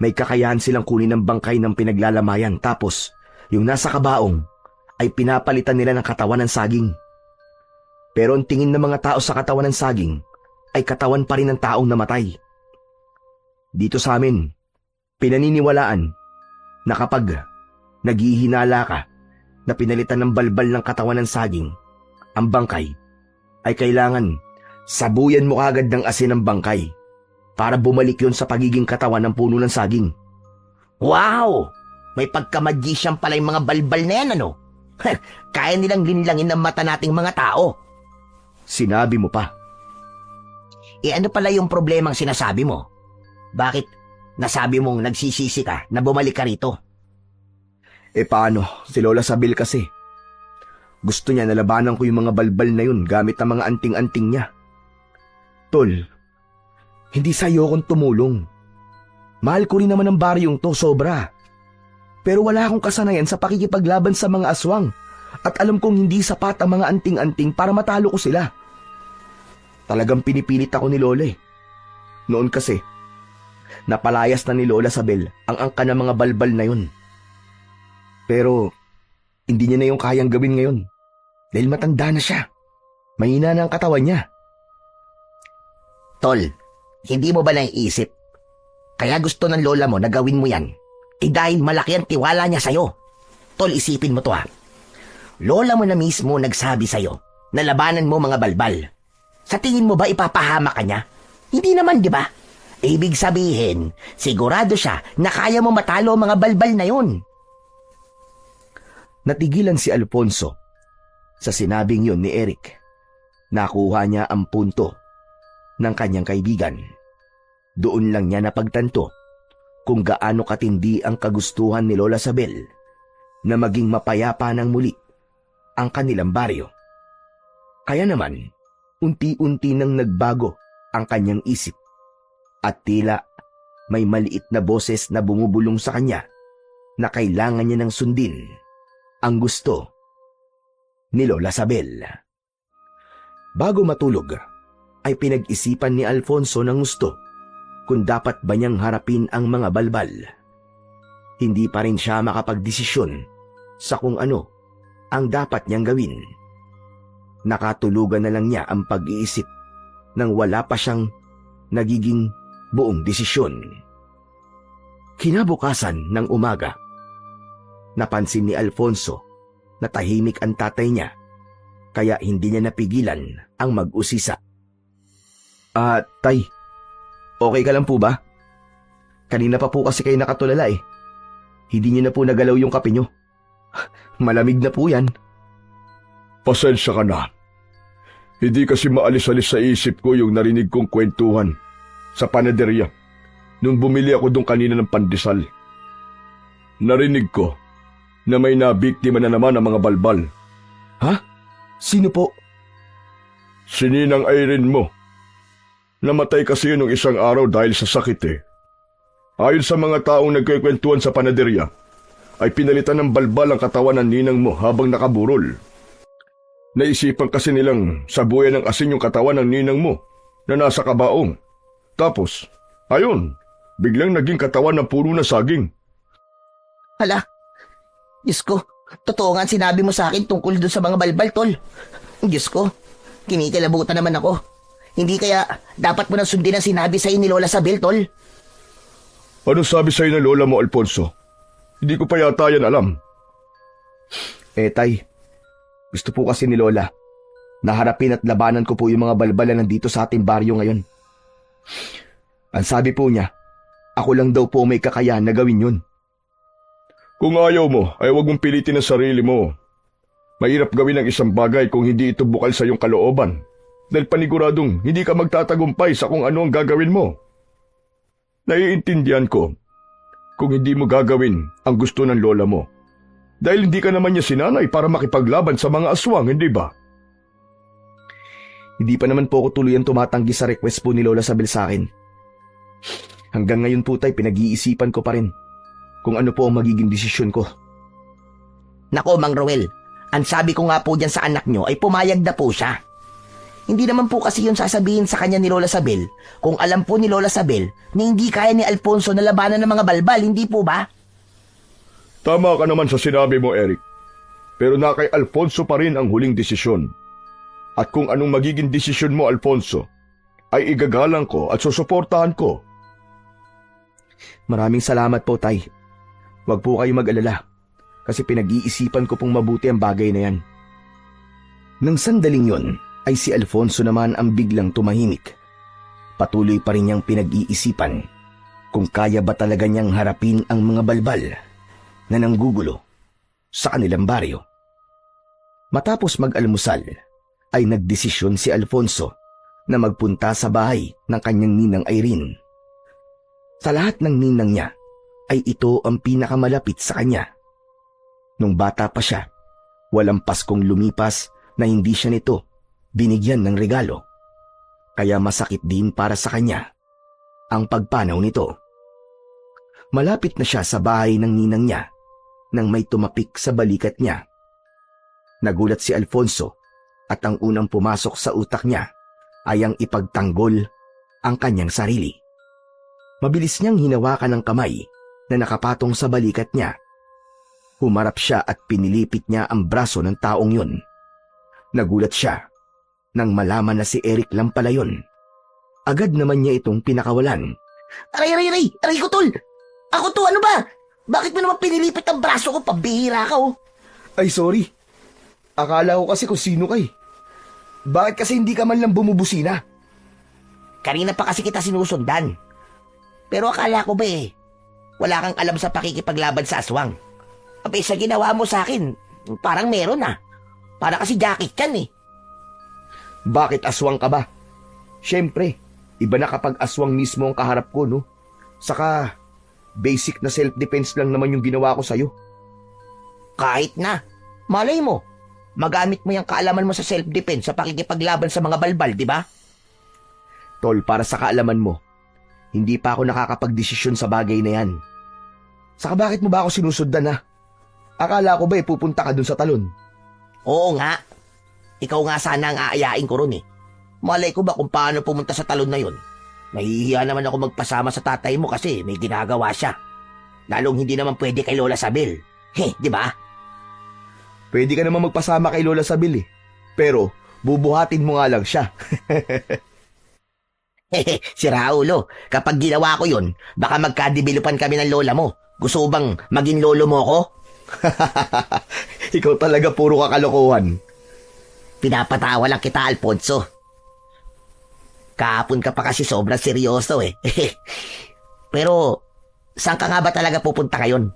May kakayahan silang kunin ng bangkay ng pinaglalamayan tapos yung nasa kabaong ay pinapalitan nila ng katawan ng saging. Pero ang tingin ng mga tao sa katawan ng saging ay katawan pa rin ng taong namatay. Dito sa amin, pinaniniwalaan na kapag naghihinala ka na pinalitan ng balbal ng katawan ng saging, ang bangkay ay kailangan sabuyan mo agad ng asin ng bangkay para bumalik yon sa pagiging katawan ng puno ng saging. Wow! May pagka-magician pala yung mga balbal na yan, ano? Kaya nilang linlangin ng mata nating mga tao. Sinabi mo pa. Ano pala yung problemang sinasabi mo? Bakit nasabi mong nagsisisi ka na bumalik ka rito? Paano? Si Lola Sabel kasi. Gusto niya na labanan ko yung mga balbal na yun gamit ang mga anting-anting niya. Tol, hindi sa'yo akong tumulong. Mahal ko rin naman ang baryong to, sobra. Pero wala akong kasanayan sa pakikipaglaban sa mga aswang at alam kong hindi sapat ang mga anting-anting para matalo ko sila. Talagang pinipilit ako ni Lola eh. Noon kasi, napalayas na ni Lola Sabel ang angka ng mga balbal na yun. Pero, hindi niya na yung kayang gawin ngayon. Dahil matanda na siya. Mahina na ang katawan niya. Tol, hindi mo ba naiisip? Kaya gusto ng lola mo na gawin mo yan. Dahil malaki ang tiwala niya sa'yo. Tol, isipin mo to ha. Lola mo na mismo nagsabi sa'yo na labanan mo mga balbal. Sa tingin mo ba ipapahama ka niya? Hindi naman, di ba? Ibig sabihin, sigurado siya na kaya mo matalo ang mga balbal na yun. Natigilan si Alfonso sa sinabing yun ni Eric. Nakuha niya ang punto ng kanyang kaibigan. Doon lang niya napagtanto kung gaano katindi ang kagustuhan ni Lola Sabel na maging mapayapa ng muli ang kanilang baryo. Kaya naman, unti-unti nang nagbago ang kanyang isip at tila may maliit na boses na bumubulong sa kanya na kailangan niya ng sundin ang gusto ni Lola Sabel. Bago matulog, ay pinag-isipan ni Alfonso ng gusto kung dapat ba niyang harapin ang mga balbal. Hindi pa rin siya makapagdesisyon sa kung ano ang dapat niyang gawin. Nakatulugan na lang niya ang pag-iisip nang wala pa siyang nagiging buong desisyon. Kinabukasan ng umaga, napansin ni Alfonso na tahimik ang tatay niya kaya hindi niya napigilan ang mag-usisa. Tay, okay ka lang po ba? Kanina pa po kasi kayo nakatulala eh. Hindi niyo na po nagalaw yung kape niyo. Malamig na po yan. Pasensya ka na. Hindi kasi maalis-alis sa isip ko yung narinig kong kwentuhan sa panaderya nung bumili ako doon kanina ng pandesal. Narinig ko na may nabiktima na naman ang mga balbal. Ha? Sino po? Si Ninang Irene mo. Namatay kasi yun nung isang araw dahil sa sakit eh. Ayon sa mga taong nagkikwentuhan sa panaderya, ay pinalitan ng balbal ang katawan ng ninang mo habang nakaburol. Naisipan kasi nilang sabuyan ng asin yung katawan ng ninang mo na nasa kabaong. Tapos, ayun, biglang naging katawan ng puro na saging. Hala, Diyos ko, totoo nga ang sinabi mo sa akin tungkol dun sa mga balbal, tol. Diyos ko, kinikilabutan naman ako. Hindi kaya dapat mo nang sundin ang sinabi sa'yo ni Lola Sabel, tol? Ano sabi sa'yo ng lola mo, Alfonso? Hindi ko pa yata yan alam. Tay, gusto po kasi ni Lola na harapin at labanan ko po yung mga balbal na nandito sa ating baryo ngayon. Ang sabi po niya, ako lang daw po may kakayahan na gawin yun. Kung ayaw mo, ay huwag mong pilitin ang sarili mo. Mahirap gawin ang isang bagay kung hindi ito bukal sa iyong kalooban. Dahil paniguradong hindi ka magtatagumpay sa kung ano ang gagawin mo. Naiintindihan ko kung hindi mo gagawin ang gusto ng lola mo. Dahil hindi ka naman niya sinanay para makipaglaban sa mga aswang, hindi ba? Hindi pa naman po ako tuluyan tumatanggi sa request po ni Lola Sabel sa akin. Hanggang ngayon po tay, pinag-iisipan ko pa rin kung ano po ang magiging desisyon ko. Nako, Mang Roel, ang sabi ko nga po dyan sa anak nyo ay pumayag na po siya. Hindi naman po kasi yun sasabihin sa kanya ni Lola Sabel kung alam po ni Lola Sabel na hindi kaya ni Alfonso na labanan ng mga balbal, hindi po ba? Tama ka naman sa sinabi mo, Eric. Pero na kay Alfonso pa rin ang huling desisyon. At kung anong magiging desisyon mo, Alfonso, ay igagalang ko at susuportahan ko. Maraming salamat po, tay. Huwag po kayo mag-alala kasi pinag-iisipan ko pong mabuti ang bagay na yan. Nang sandaling yon, ay si Alfonso naman ang biglang tumahimik. Patuloy pa rin niyang pinag-iisipan kung kaya ba talaga niyang harapin ang mga balbal na nanggugulo sa kanilang baryo. Matapos mag-almusal, ay nagdesisyon si Alfonso na magpunta sa bahay ng kanyang ninang Irene. Sa lahat ng ninang niya, ay ito ang pinakamalapit sa kanya. Nung bata pa siya, walang Paskong lumipas na hindi siya nito binigyan ng regalo. Kaya masakit din para sa kanya ang pagpanaw nito. Malapit na siya sa bahay ng ninang niya nang may tumapik sa balikat niya. Nagulat si Alfonso at ang unang pumasok sa utak niya ay ang ipagtanggol ang kanyang sarili. Mabilis niyang hinawakan ang kamay na nakapatong sa balikat niya. Humarap siya at pinilipit niya ang braso ng taong yun. Nagulat siya nang malaman na si Eric lang pala yun. Agad naman niya itong pinakawalan. Aray ko, tol! Ako to, ano ba? Bakit mo naman pinilipit ang braso ko? Pambihira ka, oh. Ay sorry, akala ko kasi kung sino kay. Bakit kasi hindi ka man lang bumubusina? Kanina pa kasi kita sinusundan. Pero akala ko ba wala kang alam sa pakikipaglaban sa aswang. Abay, sa ginawa mo sa akin, parang meron Para kasi jacket yan Bakit aswang ka ba? Siyempre, iba na kapag aswang mismo ang kaharap ko, no? Saka, basic na self-defense lang naman yung ginawa ko sa'yo. Kahit na, malay mo, magamit mo yung kaalaman mo sa self-defense sa pakikipaglaban sa mga balbal, di ba? Tol, para sa kaalaman mo, hindi pa ako nakakapagdesisyon sa bagay na yan. Saka bakit mo ba ako sinusundan Akala ko ba pupunta ka dun sa talon? Oo nga. Ikaw nga sana ang aayain ko ron Malay ko ba kung paano pumunta sa talon na yun? Nahihiya naman ako magpasama sa tatay mo kasi may ginagawa siya. Lalong hindi naman pwede kay Lola Sabel. Di ba? Pwede ka naman magpasama kay Lola Sabel Pero, bubuhatin mo nga lang siya. Si Raulo, kapag ginawa ko yun, baka magkadibilupan kami ng lola mo. Gusto mo bang maging lolo mo ko? Ikaw talaga puro kakalokohan. Pinapatawa lang kita, Alfonso. Kahapon ka pa kasi sobrang seryoso Pero, saan ka nga ba talaga pupunta ngayon?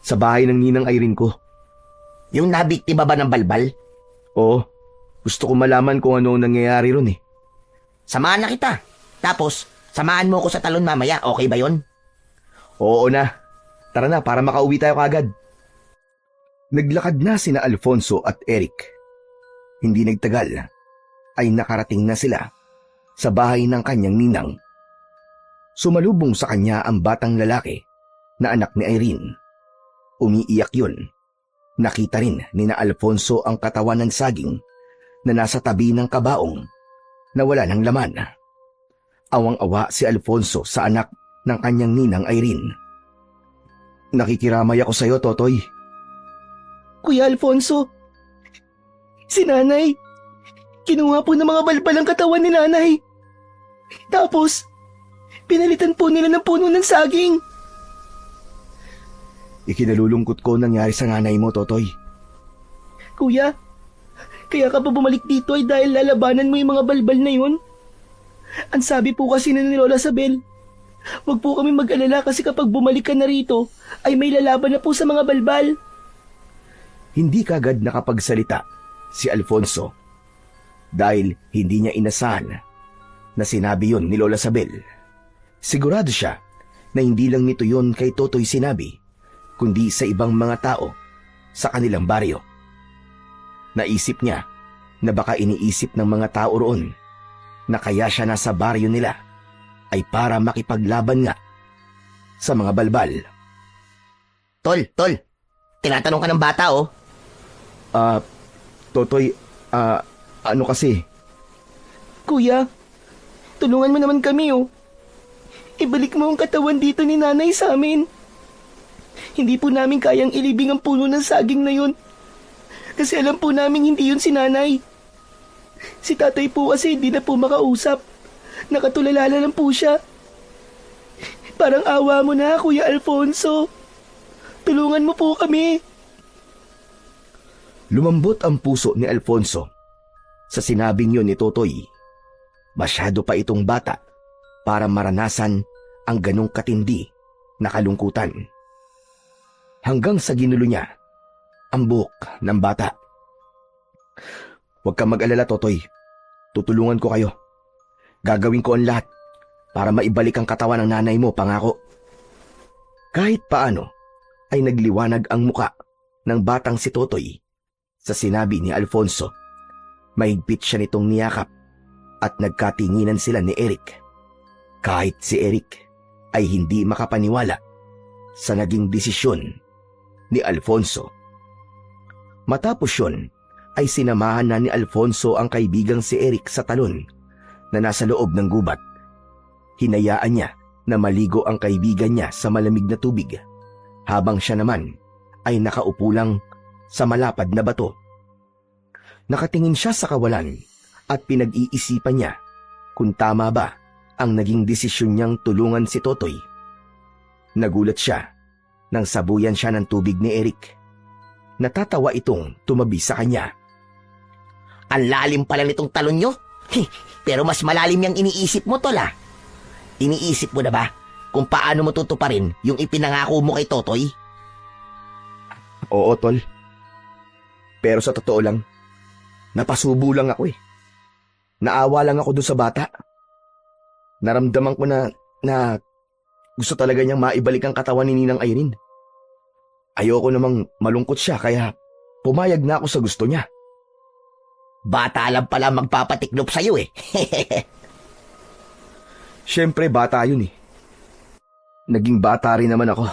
Sa bahay ng ninang Irene ko. Yung nabiktima ba ng balbal? Oo, gusto ko malaman kung ano ang nangyayari ron eh. Samahan na kita. Tapos, samahan mo ko sa talon mamaya. Okay ba yon? Oo na. Tara na para makauwi tayo kagad. Naglakad na sina Alfonso at Eric. Hindi nagtagal ay nakarating na sila sa bahay ng kanyang ninang. Sumalubong sa kanya ang batang lalaki na anak ni Irene. Umiiyak yun. Nakita rin ni na Alfonso ang katawan ng saging na nasa tabi ng kabaong na wala ng laman. Awang-awa si Alfonso sa anak ng kanyang ninang Irene. Nakikiramay ako sa iyo, Totoy. Kuya Alfonso, si nanay, kinuha po ng mga balbal ang katawan ni nanay. Tapos, pinalitan po nila ng puno ng saging. Ikinalulungkot ko nangyari sa nanay mo, Totoy. Kuya, kaya ka pa bumalik dito ay dahil lalabanan mo yung mga balbal na yun? Ang sabi po kasi ni Lola Sabel, huwag po kami mag-alala kasi kapag bumalik ka na rito, ay may lalaban na po sa mga balbal. Hindi kagad nakapagsalita si Alfonso dahil hindi niya inasahan na sinabi yon ni Lola Sabel. Sigurado siya na hindi lang nito yon kay Totoy sinabi, kundi sa ibang mga tao sa kanilang baryo. Naisip niya na baka iniisip ng mga tao roon na kaya siya nasa baryo nila ay para makipaglaban nga sa mga balbal. Tol, tinatanong ka ng bata oh. Totoy, ano kasi? Kuya, tulungan mo naman kami oh. Ibalik mo ang katawan dito ni nanay sa amin. Hindi po namin kayang ilibing ang puno ng saging na yun. Kasi alam po namin hindi yun si nanay. Si tatay po kasi hindi na po makausap. Nakatulala lang po siya. Parang awa mo na, Kuya Alfonso. Tulungan mo po kami. Lumambot ang puso ni Alfonso sa sinabing yun ni Totoy. Masyado pa itong bata para maranasan ang ganong katindi na kalungkutan. Hanggang sa ginulo niya ang buhok ng bata. Huwag kang mag-alala, Totoy. Tutulungan ko kayo. Gagawin ko ang lahat para maibalik ang katawan ng nanay mo, pangako. Kahit paano ay nagliwanag ang muka ng batang si Totoy sa sinabi ni Alfonso. Mahigpit siya nitong niyakap at nagkatinginan sila ni Eric. Kahit si Eric ay hindi makapaniwala sa naging desisyon ni Alfonso. Matapos yun, ay sinamahan na ni Alfonso ang kaibigang si Eric sa talon na nasa loob ng gubat. Hinayaan niya na maligo ang kaibigan niya sa malamig na tubig, habang siya naman ay nakaupo lang sa malapad na bato. Nakatingin siya sa kawalan at pinag-iisipan niya kung tama ba ang naging desisyon niyang tulungan si Totoy. Nagulat siya nang sabuyan siya ng tubig ni Eric. Natatawa itong tumabi sa kanya. Ang lalim pala nitong talon nyo. Pero mas malalim yung iniisip mo, Tol ah. Iniisip mo na ba kung paano mo tutuparin yung ipinangako mo kay Totoy? Oo, Tol. Pero sa totoo lang, napasubo lang ako eh. Naawa lang ako dun sa bata. Naramdaman ko na gusto talaga niyang maibalik ang katawan ni Ninang Irene. Ayoko namang malungkot siya kaya pumayag na ako sa gusto niya. Bata lang pala magpapatiklop sa'yo eh. Siyempre bata yun eh. Naging bata rin naman ako.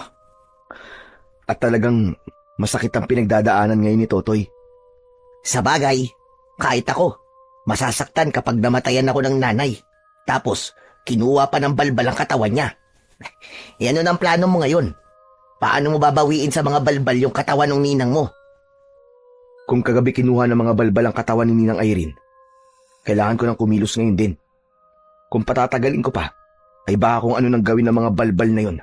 At talagang masakit ang pinagdadaanan ngayon ni Totoy. Sa bagay, kahit ako, masasaktan kapag namatayan ako ng nanay. Tapos, kinuha pa ng balbal ang katawan niya. Ano ang plano mo ngayon? Paano mo babawiin sa mga balbal yung katawan ng ninang mo? Kung kagabi kinuha ng mga balbal ang katawan ni Ninang Irene, kailangan ko ng kumilos ngayon din. Kung patatagalin ko pa, ay baka kung ano nang gawin ng mga balbal na yon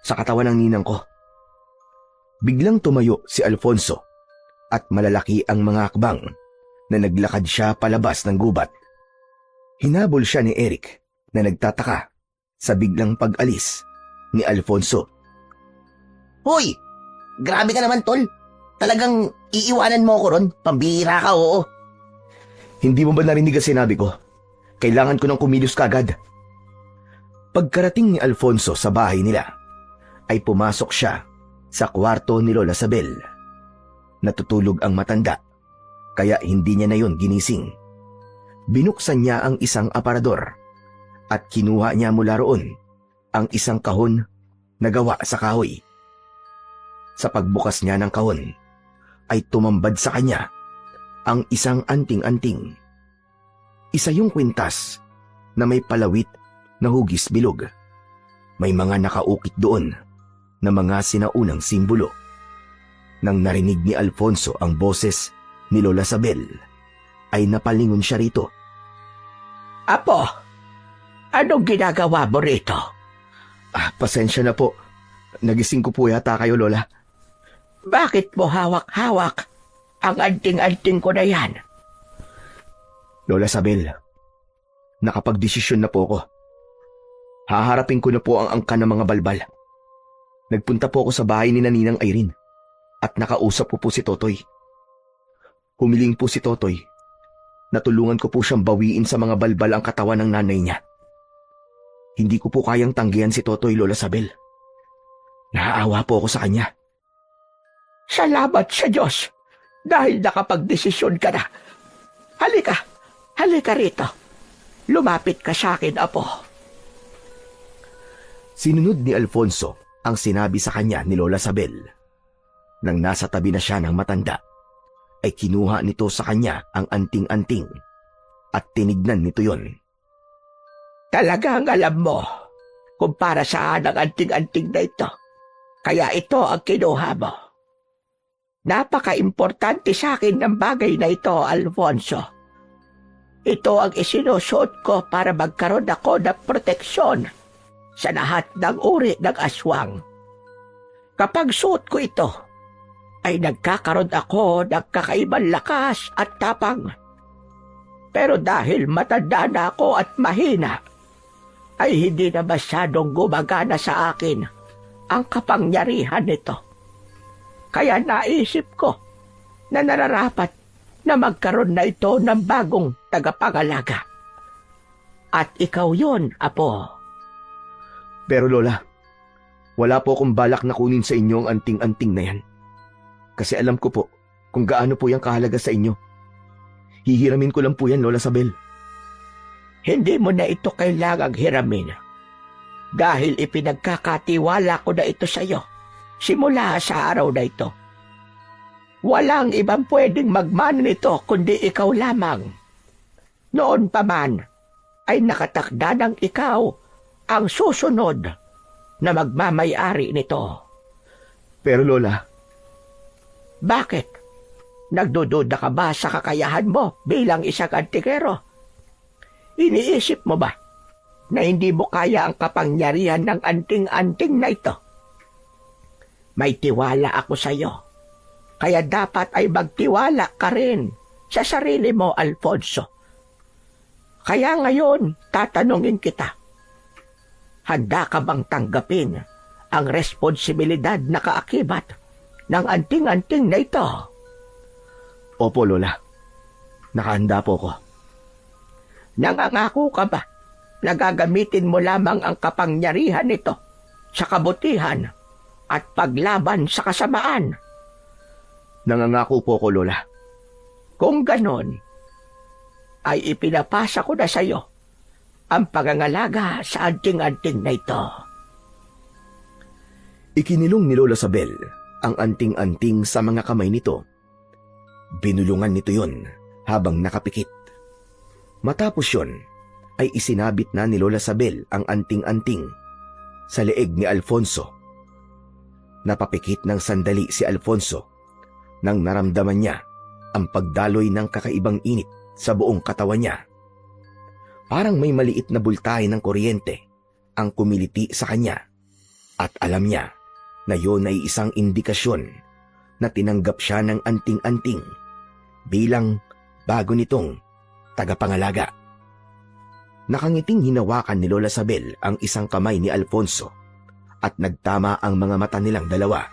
sa katawan ng ninang ko. Biglang tumayo si Alfonso at malalaki ang mga akbang na naglakad siya palabas ng gubat. Hinabol siya ni Eric na nagtataka sa biglang pag-alis ni Alfonso. Hoy! Grabe ka naman, Tol. Talagang iiwanan mo ako ron. Pambihira ka, oo. Hindi mo ba narinig ang sinabi ko? Kailangan ko ng kumilos kagad. Pagkarating ni Alfonso sa bahay nila, ay pumasok siya sa kwarto ni Lola Sabel. Natutulog ang matanda, kaya hindi niya na yon ginising. Binuksan niya ang isang aparador at kinuha niya mula roon ang isang kahon na gawa sa kahoy. Sa pagbukas niya ng kahon, ay tumambad sa kanya ang isang anting-anting. Isa yung kwintas na may palawit na hugis bilog. May mga nakaukit doon na mga sinaunang simbolo. Nang narinig ni Alfonso ang boses ni Lola Sabel, ay napalingon siya rito. Apo, anong ginagawa mo rito? Pasensya na po. Nagising ko po yata kayo, Lola. Bakit mo hawak-hawak ang anting-anting ko na yan? Lola Sabel, nakapagdesisyon na po ako. Haharapin ko na po ang angka ng mga balbal. Nagpunta po ako sa bahay ni Ninang Irene at nakausap ko po si Totoy. Humiling po si Totoy. Natulungan ko po siyang bawiin sa mga balbal ang katawan ng nanay niya. Hindi ko po kayang tanggihan si Totoy, Lola Sabel. Naaawa po ako sa kanya. Salamat sa Diyos dahil nakapagdesisyon ka na. Halika rito. Lumapit ka sa akin, Apo. Sinunod ni Alfonso ang sinabi sa kanya ni Lola Sabel. Nang nasa tabi na siya ng matanda, ay kinuha nito sa kanya ang anting-anting at tinignan nito yon. Talagang alam mo kung para saan ang anting-anting na ito. Kaya ito ang kinuha mo. Napaka-importante sa akin ng bagay na ito, Alfonso. Ito ang isinusuot ko para magkaroon ako ng proteksyon sa lahat ng uri ng aswang. Kapag suot ko ito, ay nagkakaroon ako ng kakaibang lakas at tapang. Pero dahil matanda na ako at mahina, ay hindi na masyadong gumagana sa akin ang kapangyarihan nito. Kaya naisip ko na nararapat na magkaroon na ito ng bagong tagapangalaga. At ikaw yon, Apo. Pero Lola, wala po akong balak na kunin sa inyo ang anting-anting na yan. Kasi alam ko po kung gaano po yung kahalaga sa inyo. Hihiramin ko lang po yan, Lola Sabel. Hindi mo na ito kailangang hiramin. Dahil ipinagkakatiwala ko na ito sa iyo simula sa araw na ito. Walang ibang pwedeng magmana nito kundi ikaw lamang. Noon pa man ay nakatakda ng ikaw ang susunod na magmamay-ari nito. Pero Lola, bakit? Nagdududa ka ba sa kakayahan mo bilang isang antikero? Iniisip mo ba na hindi mo kaya ang kapangyarihan ng anting-anting na ito? May tiwala ako sa iyo. Kaya dapat ay magtiwala ka rin sa sarili mo, Alfonso. Kaya ngayon, tatanungin kita. Handa ka bang tanggapin ang responsibilidad na kaakibat ng anting-anting na ito? Opo, Lola. Nakahanda po ko. Nangangako ka ba na gagamitin mo lamang ang kapangyarihan nito sa kabutihan at paglaban sa kasamaan? Nangangako po ko, Lola. Kung ganon, ay ipinapasa ko na sa iyo ang pangangalaga sa anting-anting na ito. Ikinilong ni Lola Sabel ang anting-anting sa mga kamay nito. Binulungan nito yon habang nakapikit. Matapos yon, ay isinabit na ni Lola Sabel ang anting-anting sa leeg ni Alfonso. Napapikit ng sandali si Alfonso nang naramdaman niya ang pagdaloy ng kakaibang init sa buong katawan niya. Parang may maliit na bultahe ng kuryente ang kumiliti sa kanya at alam niya na yon ay isang indikasyon na tinanggap siya ng anting-anting bilang bago nitong tagapangalaga. Nakangiting hinawakan ni Lola Sabel ang isang kamay ni Alfonso at nagtama ang mga mata nilang dalawa.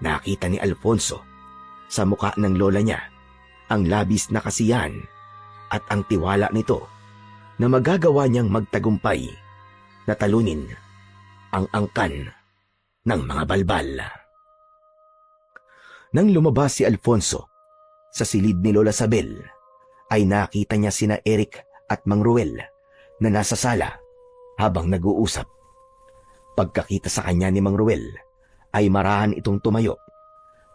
Nakita ni Alfonso sa muka ng lola niya ang labis na kasiyahan at ang tiwala nito na magagawa niyang magtagumpay na talunin ang angkan ng mga balbal. Nang lumabas si Alfonso sa silid ni Lola Sabel, ay nakita niya sina Eric at Mang Ruel na nasa sala habang nag-uusap. Pagkakita sa kanya ni Mang Ruel, ay marahan itong tumayo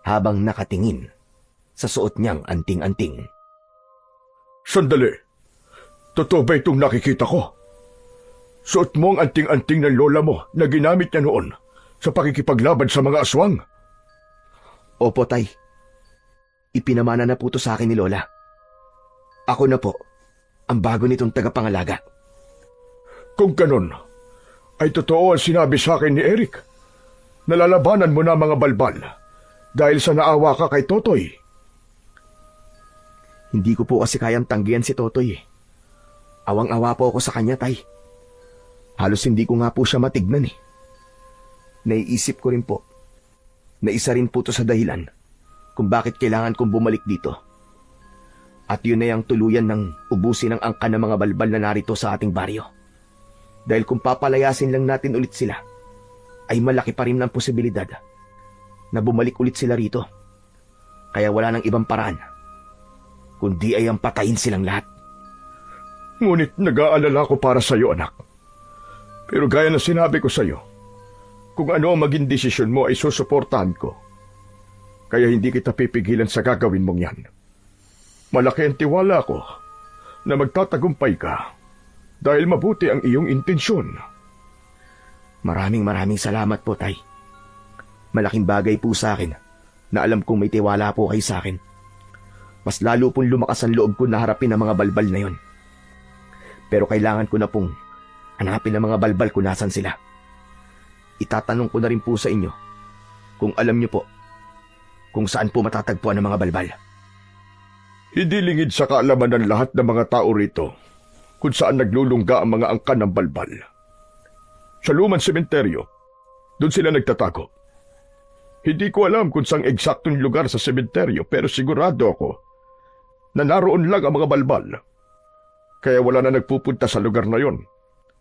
habang nakatingin sa suot niyang anting-anting. Sandali. Totoo ba itong nakikita ko? Suot mo ang anting-anting ng lola mo na ginamit niya noon sa pakikipaglaban sa mga aswang? Opo, Tay. Ipinamana na po to sa akin ni Lola. Ako na po ang bago nitong tagapangalaga. Kung ganon, ay totoo ang sinabi sa akin ni Eric. Nalalabanan mo na mga balbal dahil sa naawa ka kay Totoy. Hindi ko po kasi kayang tanggihan si Totoy. Awang-awa po ako sa kanya, Tay. Halos hindi ko nga po siya matignan. Naiisip ko rin po na isa rin po to sa dahilan kung bakit kailangan kong bumalik dito. At yun ay ang tuluyan ng ubusin ng angkan ng mga balbal na narito sa ating baryo. Dahil kung papalayasin lang natin ulit sila, ay malaki pa rin ang posibilidad na bumalik ulit sila rito. Kaya wala nang ibang paraan, kundi ay ang patayin silang lahat. Ngunit nag-aalala ko para sa iyo, anak. Pero gaya na sinabi ko sa iyo, kung ano ang maging desisyon mo ay susuportahan ko. Kaya hindi kita pipigilan sa gagawin mong yan. Malaki ang tiwala ko na magtatagumpay ka dahil mabuti ang iyong intensyon. Maraming salamat po, Tay. Malaking bagay po sa akin na alam kong may tiwala po kayo sa akin. Mas lalo pong lumakas ang loob ko na harapin ang mga balbal na yon. Pero kailangan ko na pong hanapin ang mga balbal kung nasan sila. Itatanong ko na rin po sa inyo kung alam niyo po kung saan po matatagpuan ang mga balbal. Hindi lingid sa kaalaman ng lahat ng mga tao rito kung saan naglulungga ang mga angkan ng balbal. Sa lumang sementeryo, doon sila nagtatago. Hindi ko alam kung saan eksaktong lugar sa sementeryo pero sigurado ako na naroon lang ang mga balbal. Kaya wala na nagpupunta sa lugar na yon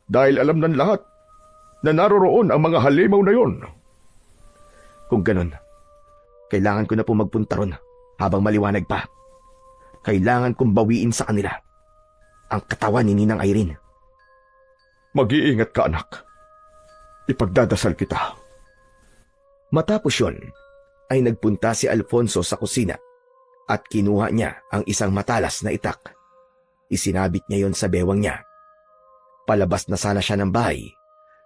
dahil alam ng lahat na naroroon ang mga halimaw na yon. Kung ganon, kailangan ko na po magpunta ron habang maliwanag pa. Kailangan kong bawiin sa kanila ang katawan ni Ninang Irene. Mag-iingat ka, anak. Ipagdadasal kita. Matapos yon, ay nagpunta si Alfonso sa kusina at kinuha niya ang isang matalas na itak. Isinabit niya yon sa bewang niya. Palabas na sana siya ng bahay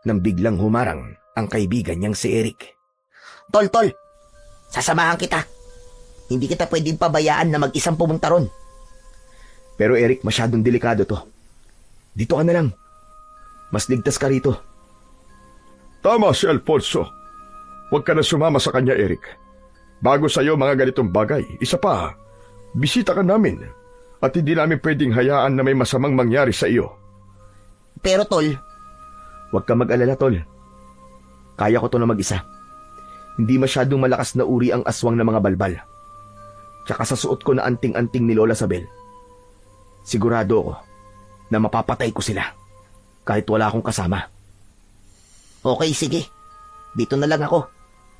nang biglang humarang ang kaibigan niyang si Eric. Tol, sasamahan kita. Hindi kita pwedeng pabayaan na mag-isang pumunta ron. Pero Eric, masyadong delikado to. Dito ka na lang. Mas ligtas ka rito. Tama si Alfonso. Huwag ka na sumama sa kanya, Eric. Bago sa'yo mga ganitong bagay, isa pa, bisita ka namin at hindi namin pwedeng hayaan na may masamang mangyari sa iyo. Pero Tol, Huwag ka mag-alala, Tol. Kaya ko to na mag-isa. Hindi masyadong malakas na uri ang aswang ng mga balbal. Tsaka sa suot ko na anting-anting ni Lola Sabel, sigurado ako na mapapatay ko sila kahit wala akong kasama. okay, sige. Dito na lang ako.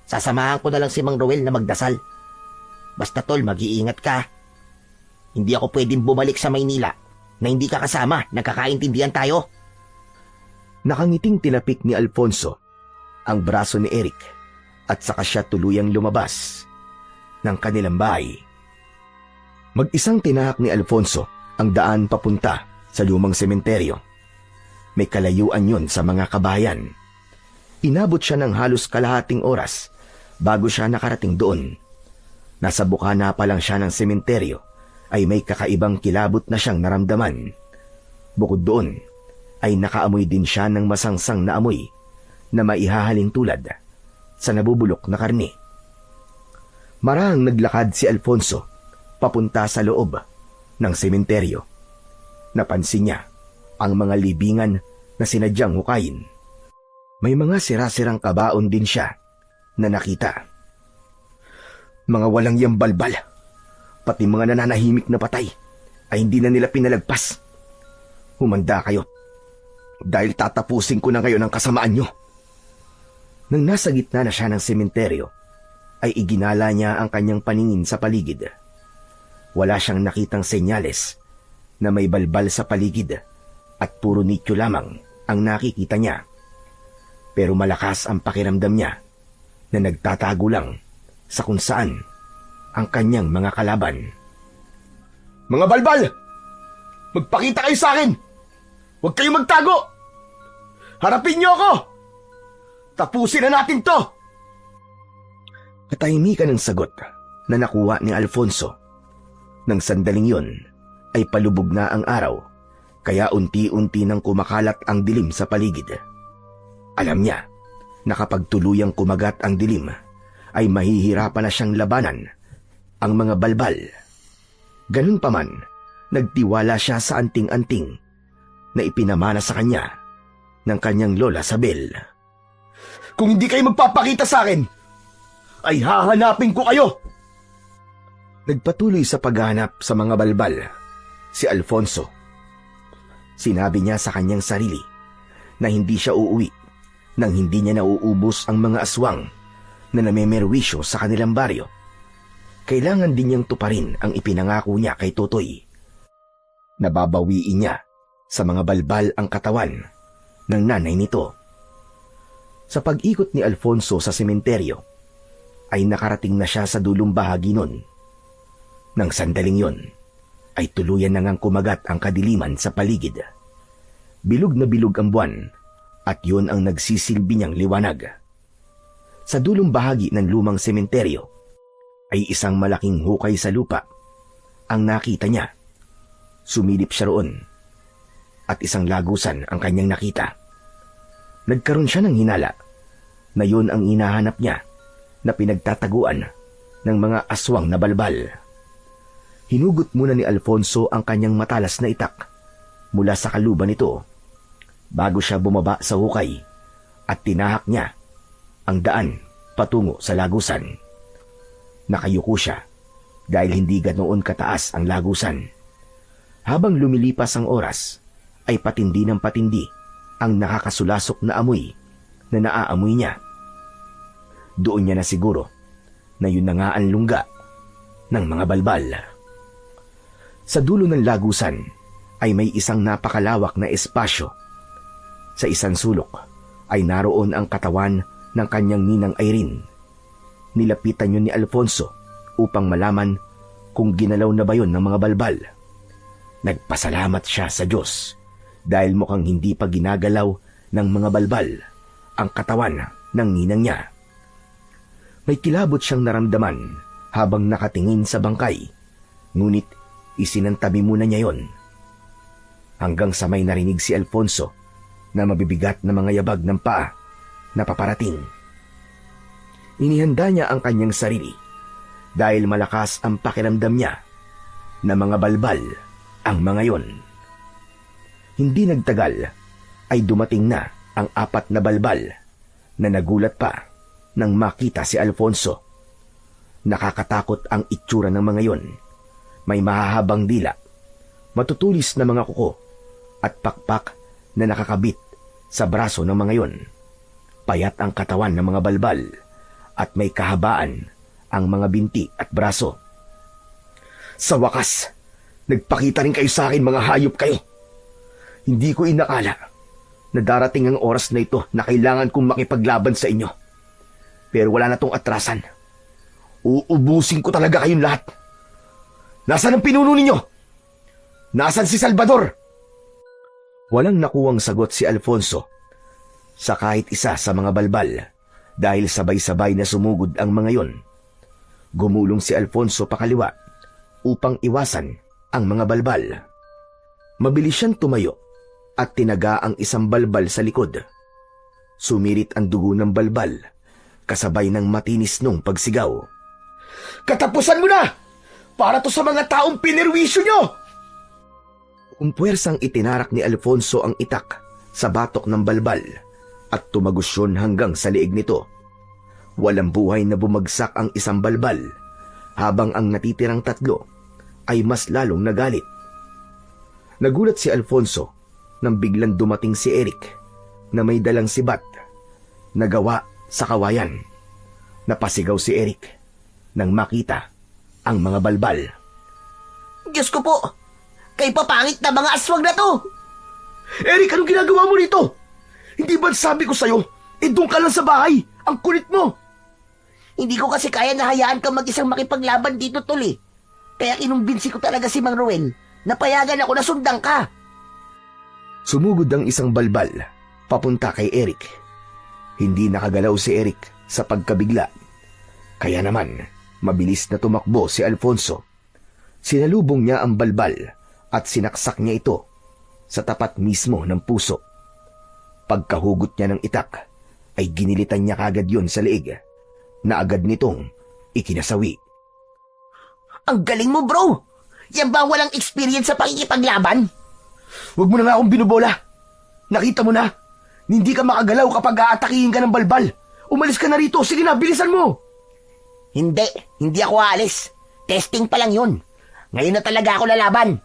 Sasamahan ko na lang si Mang Roel na magdasal. Basta Tol, mag-iingat ka. Hindi ako pwedeng bumalik sa Maynila na hindi ka kasama. Nagkakaintindihan tayo. Nakangiting tinapik ni Alfonso ang braso ni Eric at saka siya tuluyang lumabas ng kanilang bahay. Mag-isang tinahak ni Alfonso ang daan papunta sa lumang sementeryo. May kalayuan yun sa mga kabayan. Inabot siya ng halos kalahating oras bago siya nakarating doon. Nasa bukana pa lang siya ng sementeryo ay may kakaibang kilabot na siyang naramdaman. Bukod doon, ay nakaamoy din siya ng masangsang na amoy na maihahalin tulad sa nabubulok na karne. Marahang naglakad si Alfonso papunta sa loob ng sementeryo. Napansin niya ang mga libingan na sinadyang hukayin. May mga sira-sirang kabaon din siya na nakita. Mga walang yambalbal, pati mga nananahimik na patay, ay hindi na nila pinalagpas. Humanda kayo, dahil tatapusin ko na kayo ng kasamaan nyo. Nang nasa gitna na siya ng sementeryo, ay iginala niya ang kanyang paningin sa paligid. Wala siyang nakitang senyales na may balbal sa paligid at puro nicho lamang ang nakikita niya. Pero malakas ang pakiramdam niya na nagtatago lang sa kung saan ang kanyang mga kalaban. Mga balbal! Magpakita kayo sa akin! Huwag kayong magtago! Harapin niyo ako! Tapusin na natin to! Katahimikan ng sagot na nakuha ni Alfonso. Nang sandaling yun ay palubog na ang araw, kaya unti-unti nang kumakalat ang dilim sa paligid. Alam niya na kapag tuluyang kumagat ang dilim, ay mahihirapan na siyang labanan ang mga balbal. Ganun pa man, nagtiwala siya sa anting-anting na ipinamana sa kanya ng kanyang lola Sabel. Kung hindi kayo magpapakita sa akin, ay hahanapin ko kayo! Nagpatuloy sa paghahanap sa mga balbal si Alfonso. Sinabi niya sa kanyang sarili na hindi siya uuwi nang hindi niya nauubos ang mga aswang na namemerwisyo sa kanilang baryo. Kailangan din niyang tuparin ang ipinangako niya kay Totoy. Nababawiin niya sa mga balbal ang katawan ng nanay nito. Sa pag-ikot ni Alfonso sa sementeryo, ay nakarating na siya sa dulong bahagi nun. Nang sandaling yon, ay tuluyan na ngang kumagat ang kadiliman sa paligid. Bilog na bilog ang buwan, at yun ang nagsisilbi niyang liwanag. Sa dulong bahagi ng lumang sementeryo, ay isang malaking hukay sa lupa ang nakita niya. Sumilip siya roon, at isang lagusan ang kanyang nakita. Nagkaroon siya ng hinala na yun ang hinahanap niya na pinagtataguan ng mga aswang na balbal. Hinugot muna ni Alfonso ang kanyang matalas na itak mula sa kaluban nito bago siya bumaba sa hukay at tinahak niya ang daan patungo sa lagusan. Nakayuko siya dahil hindi ganoon kataas ang lagusan. Habang lumilipas ang oras, ay patindi ng patindi ang nakakasulasok na amoy na naaamoy niya. Doon niya na siguro na yun na nga ang lungga ng mga balbal. Sa dulo ng lagusan ay may isang napakalawak na espasyo. Sa isang sulok ay naroon ang katawan ng kanyang ninang Irene. Nilapitan yun ni Alfonso upang malaman kung ginalaw na ba yun ng mga balbal. Nagpasalamat siya sa Diyos dahil mukhang hindi pa ginagalaw ng mga balbal ang katawan ng ninang niya. May kilabot siyang naramdaman habang nakatingin sa bangkay, ngunit isinantabi muna niya yon. Hanggang sa may narinig si Alfonso na mabibigat na mga yabag ng paa na paparating. Inihanda niya ang kanyang sarili dahil malakas ang pakiramdam niya na mga balbal ang mga yon. Hindi nagtagal ay dumating na ang 4 na balbal na nagulat pa nang makita si Alfonso. Nakakatakot ang itsura ng mga yon. May mahahabang dila, matutulis na mga kuko at pakpak na nakakabit sa braso ng mga yon. Payat ang katawan ng mga balbal at may kahabaan ang mga binti at braso. Sa wakas, nagpakita rin kayo sa akin, mga hayop kayo. Hindi ko inakala na darating ang oras na ito na kailangan kong makipaglaban sa inyo. Pero wala na tong atrasan. Uubusin ko talaga kayong lahat. Nasaan ang pinuno ninyo? Nasaan si Salvador? Walang nakuwang sagot si Alfonso sa kahit isa sa mga balbal dahil sabay-sabay na sumugod ang mga yon. Gumulong si Alfonso pakaliwa upang iwasan ang mga balbal. Mabilis siyang tumayo at tinaga ang isang balbal sa likod. Sumirit ang dugo ng balbal kasabay ng matinis nung pagsigaw. Katapusan mo na! Para to sa mga taong pinerwisyo nyo! Umpuwersang itinarak ni Alfonso ang itak sa batok ng balbal at tumagos yun hanggang sa liig nito. Walang buhay na bumagsak ang isang balbal habang ang natitirang 3 ay mas lalong nagalit Nagulat si Alfonso nang biglang dumating si Eric na may dalang sibat na gawa sa kawayan. Napasigaw si Eric nang makita ang mga balbal. Diyos ko po! Kay papangit na mga aswang na to! Eric, anong ginagawa mo rito? Hindi ba sabi ko sa'yo, doon ka lang sa bahay. Ang kulit mo. Hindi ko kasi kaya na hayaan ka mag-isang makipaglaban dito, tol eh. Kaya kinumbinsi ko talaga si Mang Ruel na payagan ako na sundan ka. Sumugod ang isang balbal papunta kay Eric. Hindi nakagalaw si Eric sa pagkabigla. Kaya naman, mabilis na tumakbo si Alfonso. Sinalubong niya ang balbal at sinaksak niya ito sa tapat mismo ng puso. Pagkahugot niya ng itak, ay ginilitan niya kagad yon sa leeg na agad nitong ikinasawi. Ang galing mo, bro! Yan ba ang walang experience sa pakikipaglaban? Huwag mo na nga akong binubola. Nakita mo na, hindi ka makagalaw kapag aatakihin ka ng balbal. Umalis ka na rito. Sige na, bilisan mo. Hindi ako aalis. Testing pa lang yun. Ngayon na talaga ako lalaban.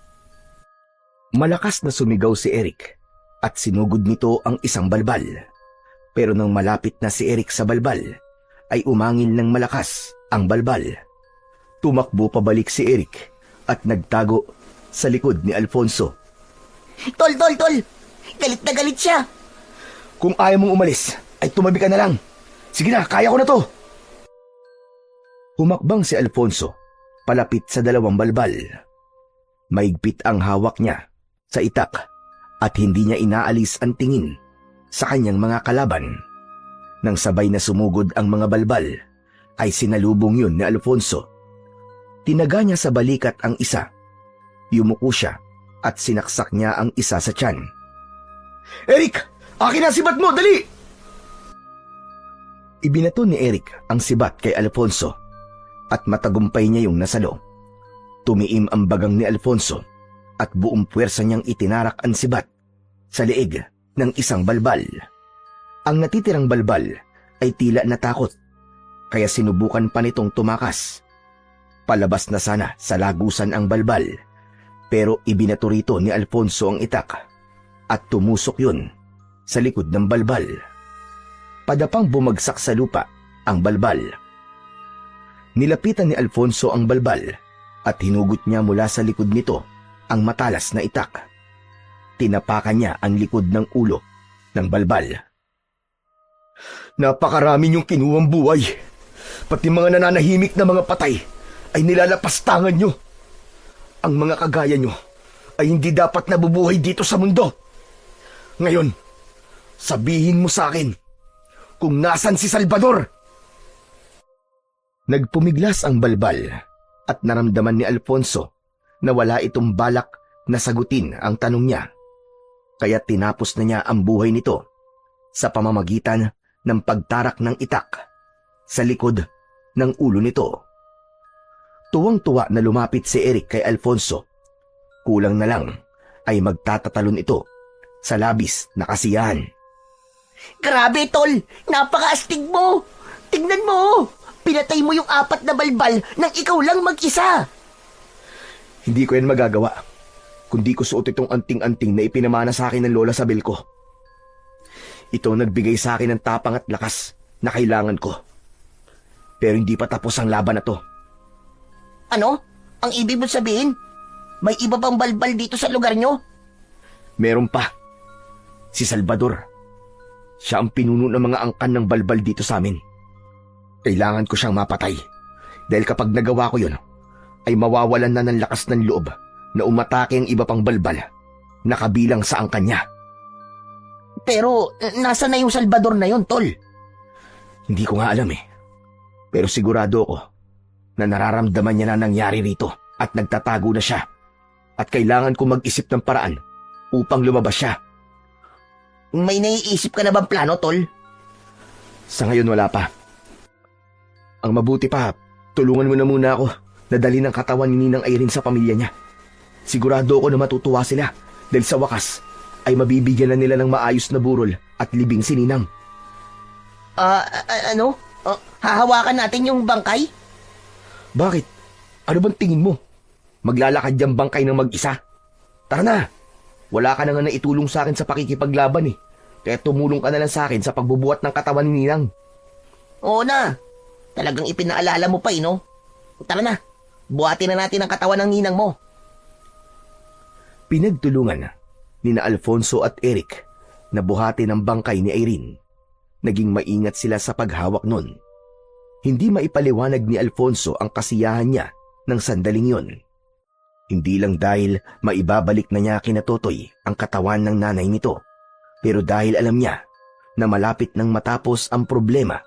Malakas na sumigaw si Eric at sinugod nito ang isang balbal. Pero nang malapit na si Eric sa balbal, ay umangin ng malakas ang balbal. Tumakbo pabalik si Eric at nagtago sa likod ni Alfonso. Tol! Galit na galit siya. Kung ayaw mong umalis, ay tumabi ka na lang. Sige na, kaya ko na to. Humakbang si Alfonso palapit sa dalawang balbal. Maigpit ang hawak niya sa itak at hindi niya inaalis ang tingin sa kanyang mga kalaban. Nang sabay na sumugod ang mga balbal, ay sinalubong yun ni Alfonso. Tinaga niya sa balikat ang isa. Yumuko siya at sinaksak niya ang isa sa tiyan. Eric! Akin na sibat mo! Dali! Ibinato ni Eric ang sibat kay Alfonso at matagumpay niya yung nasalo. Tumiim ang bagang ni Alfonso at buong puwersa niyang itinarak ang sibat sa leeg ng isang balbal. Ang natitirang balbal ay tila natakot, kaya sinubukan pa nitong tumakas. Palabas na sana sa lagusan ang balbal, pero ibinato rito ni Alfonso ang itak at tumusok yun sa likod ng balbal. Padapang bumagsak sa lupa ang balbal. Nilapitan ni Alfonso ang balbal at hinugot niya mula sa likod nito ang matalas na itak. Tinapakan niya ang likod ng ulo ng balbal. Napakarami niyong kinuwang buhay. Pati mga nananahimik na mga patay ay nilalapastangan niyo. Ang mga kagaya niyo ay hindi dapat nabubuhay dito sa mundo. Ngayon, sabihin mo sa akin kung nasan si Salvador. Nagpumiglas ang balbal at naramdaman ni Alfonso na wala itong balak na sagutin ang tanong niya. Kaya tinapos na niya ang buhay nito sa pamamagitan ng pagtarak ng itak sa likod ng ulo nito. Tuwang-tuwa na lumapit si Eric kay Alfonso. Kulang na lang ay magtatatalon ito sa labis na kasiyahan. Grabe, tol! Napakaastig mo! Tingnan mo! Pinatay mo yung 4 na balbal nang ikaw lang mag-isa! Hindi ko yan magagawa kundi ko suot itong anting-anting na ipinamana sa akin ng lola Sabel ko. Ito ang nagbigay sa akin ng tapang at lakas na kailangan ko. Pero hindi pa tapos ang laban na to. Ano? Ang ibig mo sabihin? May iba pang balbal dito sa lugar nyo? Meron pa. Si Salvador. Siya ang pinuno ng mga angkan ng balbal dito sa amin. Kailangan ko siyang mapatay. Dahil kapag nagawa ko yun, ay mawawalan na ng lakas ng loob na umatake ang iba pang balbal na kabilang sa angkan niya. Pero, nasa na yung Salvador na yon, tol? Hindi ko nga alam eh. Pero sigurado ako na nararamdaman niya na nangyari rito at nagtatago na siya. At kailangan ko mag-isip ng paraan upang lumabas siya. May naiisip ka na bang plano, tol? Sa ngayon wala pa. Ang mabuti pa, tulungan mo na muna ako na dalhin ang katawan ni Ninang Irene sa pamilya niya. Sigurado ako na matutuwa sila dahil sa wakas ay mabibigyan na nila ng maayos na burol at libing si Ninang. Ano? Hahawakan natin yung bangkay? Bakit? Ano bang tingin mo? Maglalakad yung bangkay ng mag-isa? Tara na, Wala ka na nga naitulong sa akin sa pakikipaglaban eh. Kaya tumulong ka na lang sa akin sa pagbubuhat ng katawan ni Ninang. Oo na. Talagang ipinaalala mo pa no? Tara na. Buhatin na natin ang katawan ng ninang mo. Pinagtulungan nina Alfonso at Eric na buhatin ang bangkay ni Irene. Naging maingat sila sa paghawak nun. Hindi maipaliwanag ni Alfonso ang kasiyahan niya ng sandaling yon. Hindi lang dahil maibabalik na niya kina Totoy ang katawan ng nanay nito, pero dahil alam niya na malapit nang matapos ang problema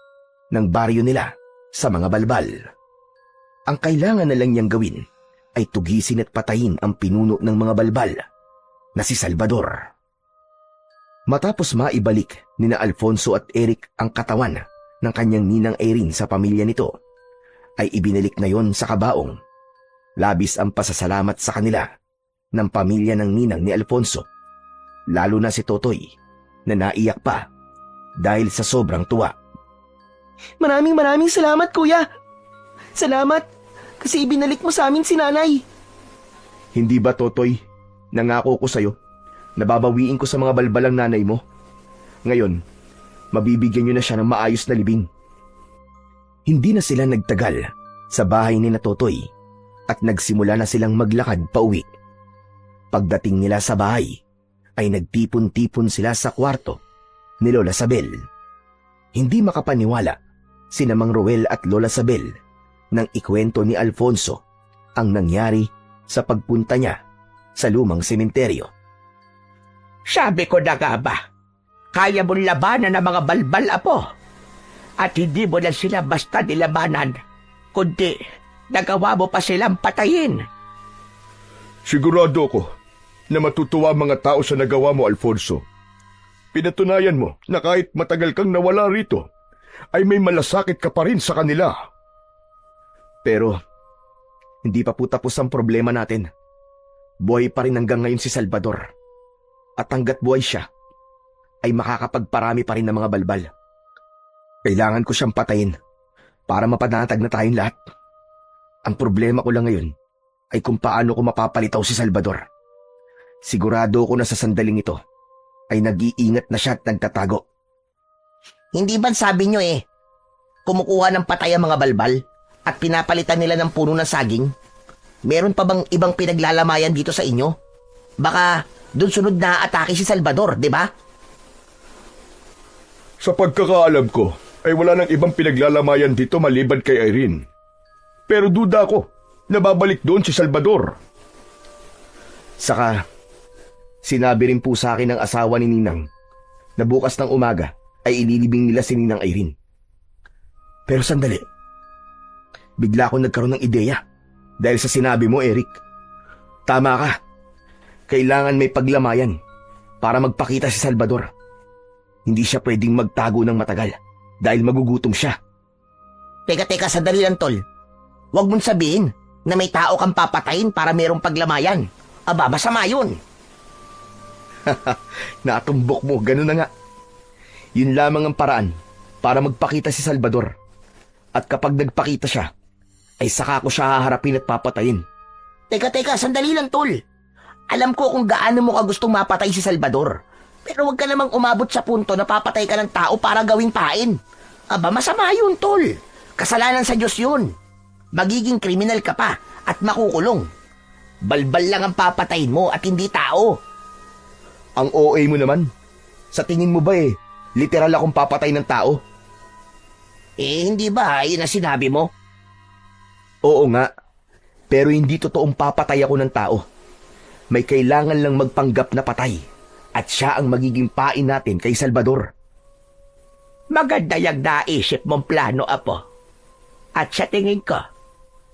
ng baryo nila sa mga balbal. Ang kailangan na lang niyang gawin ay tugisin at patayin ang pinuno ng mga balbal na si Salvador. Matapos maibalik nina Alfonso at Eric ang katawan ng kanyang ninang Irene sa pamilya nito, ay ibinalik na yon sa kabaong. Labis ang pasasalamat sa kanila ng pamilya ng ninang ni Alfonso, lalo na si Totoy na naiyak pa dahil sa sobrang tuwa. Maraming salamat, kuya. Salamat kasi ibinalik mo sa amin si nanay. Hindi ba, Totoy? Nangako ko sa'yo na babawiin ko sa mga balbalang nanay mo. Ngayon, mabibigyan niyo na siya ng maayos na libing. Hindi na sila nagtagal sa bahay ni na Totoy at nagsimula na silang maglakad pauwi. Pagdating nila sa bahay, ay nagtipon-tipon sila sa kwarto ni Lola Sabel. Hindi makapaniwala sina Mang Roel at Lola Sabel nang ikwento ni Alfonso ang nangyari sa pagpunta niya sa lumang sementeryo. Sabi ko na nga ba, kaya mong labanan ng mga balbal, apo. At hindi mo na sila basta nilabanan, kundi nagawa mo pa silang patayin. Sigurado ko na matutuwa ang mga tao sa nagawa mo, Alfonso. Pinatunayan mo na kahit matagal kang nawala rito, ay may malasakit ka pa rin sa kanila. Pero, hindi pa po tapos ang problema natin. Buhay pa rin hanggang ngayon si Salvador. At hanggat buhay siya, ay makakapagparami pa rin ng mga balbal. Kailangan ko siyang patayin para mapanatag na tayong lahat. Ang problema ko lang ngayon ay kung paano ko mapapalitaw si Salvador. Sigurado ko na sa sandaling ito ay nag-iingat na siya at nagtatago. Hindi ba sabi nyo kumukuha ng patay ang mga balbal at pinapalitan nila ng puno ng saging? Meron pa bang ibang pinaglalamayan dito sa inyo? Baka doon sunod na atake si Salvador, di ba? Sa pagkakaalam ko, ay wala nang ibang pinaglalamayan dito maliban kay Irene. Pero duda ko na babalik doon si Salvador. Saka, sinabi rin po sa akin ng asawa ni Ninang na bukas ng umaga ay ililibing nila si Ninang Irene. Pero sandali, bigla akong nagkaroon ng ideya dahil sa sinabi mo, Eric. Tama ka. Kailangan may paglamayan para magpakita si Salvador. Hindi siya pwedeng magtago ng matagal dahil magugutom siya. Teka, sandali lang, tol. Huwag mong sabihin na may tao kang papatayin para merong paglamayan. Aba, masama yun. Natumbok mo, ganun na nga. Yun lamang ang paraan para magpakita si Salvador. At kapag nagpakita siya, ay saka ko siya haharapin at papatayin. Teka, sandali lang, tol. Alam ko kung gaano mo ka gustong mapatay si Salvador. Pero huwag ka namang umabot sa punto na papatay ka ng tao para gawing pain. Aba, masama yun, tol. Kasalanan sa Diyos yun. Magiging kriminal ka pa at makukulong. Balbal lang ang papatayin mo at hindi tao. Ang OA mo naman. Sa tingin mo ba literal akong papatay ng tao? Hindi ba yun ang sinabi mo? Oo nga. Pero hindi totoong papatay ako ng tao. May kailangan lang magpanggap na patay. At siya ang magiging pain natin kay Salvador. Maganda yung naisip mong plano, apo. At sa tingin ko,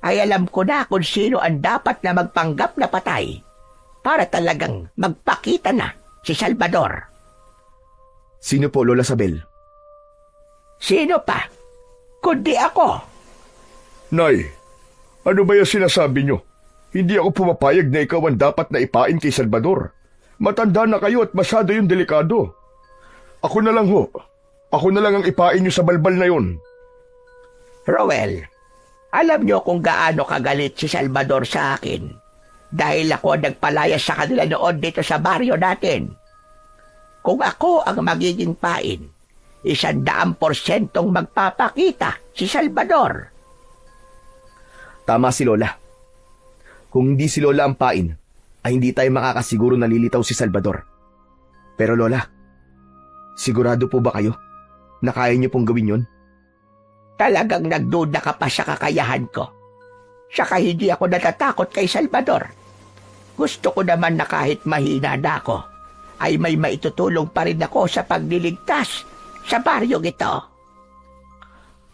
ay alam ko na kung sino ang dapat na magpanggap na patay para talagang magpakita na si Salvador. Sino po, Lola Sabel? Sino pa? Kundi ako. Nay, ano ba yung sinasabi nyo? Hindi ako pumapayag na ikaw ang dapat na ipain kay Salvador. Matanda na kayo at masyado yung delikado. Ako na lang ho. Ako na lang ang ipain nyo sa balbal na yon. Roel, alam niyo kung gaano kagalit si Salvador sa akin Dahil ako ang nagpalaya sa kanila noon dito sa baryo natin. Kung ako ang magiging pain, 100% magpapakita si Salvador. Tama si Lola. Kung hindi si Lola ang pain, ay hindi tayo makakasiguro na lilitaw si Salvador. Pero Lola, sigurado po ba kayo na kaya niyo pong gawin yun? Talagang nagduda ka pa sa kakayahan ko. Saka hindi ako natatakot kay Salvador. Gusto ko naman na kahit mahina na ako, ay may maitutulong pa rin ako sa pagliligtas sa baryong ito.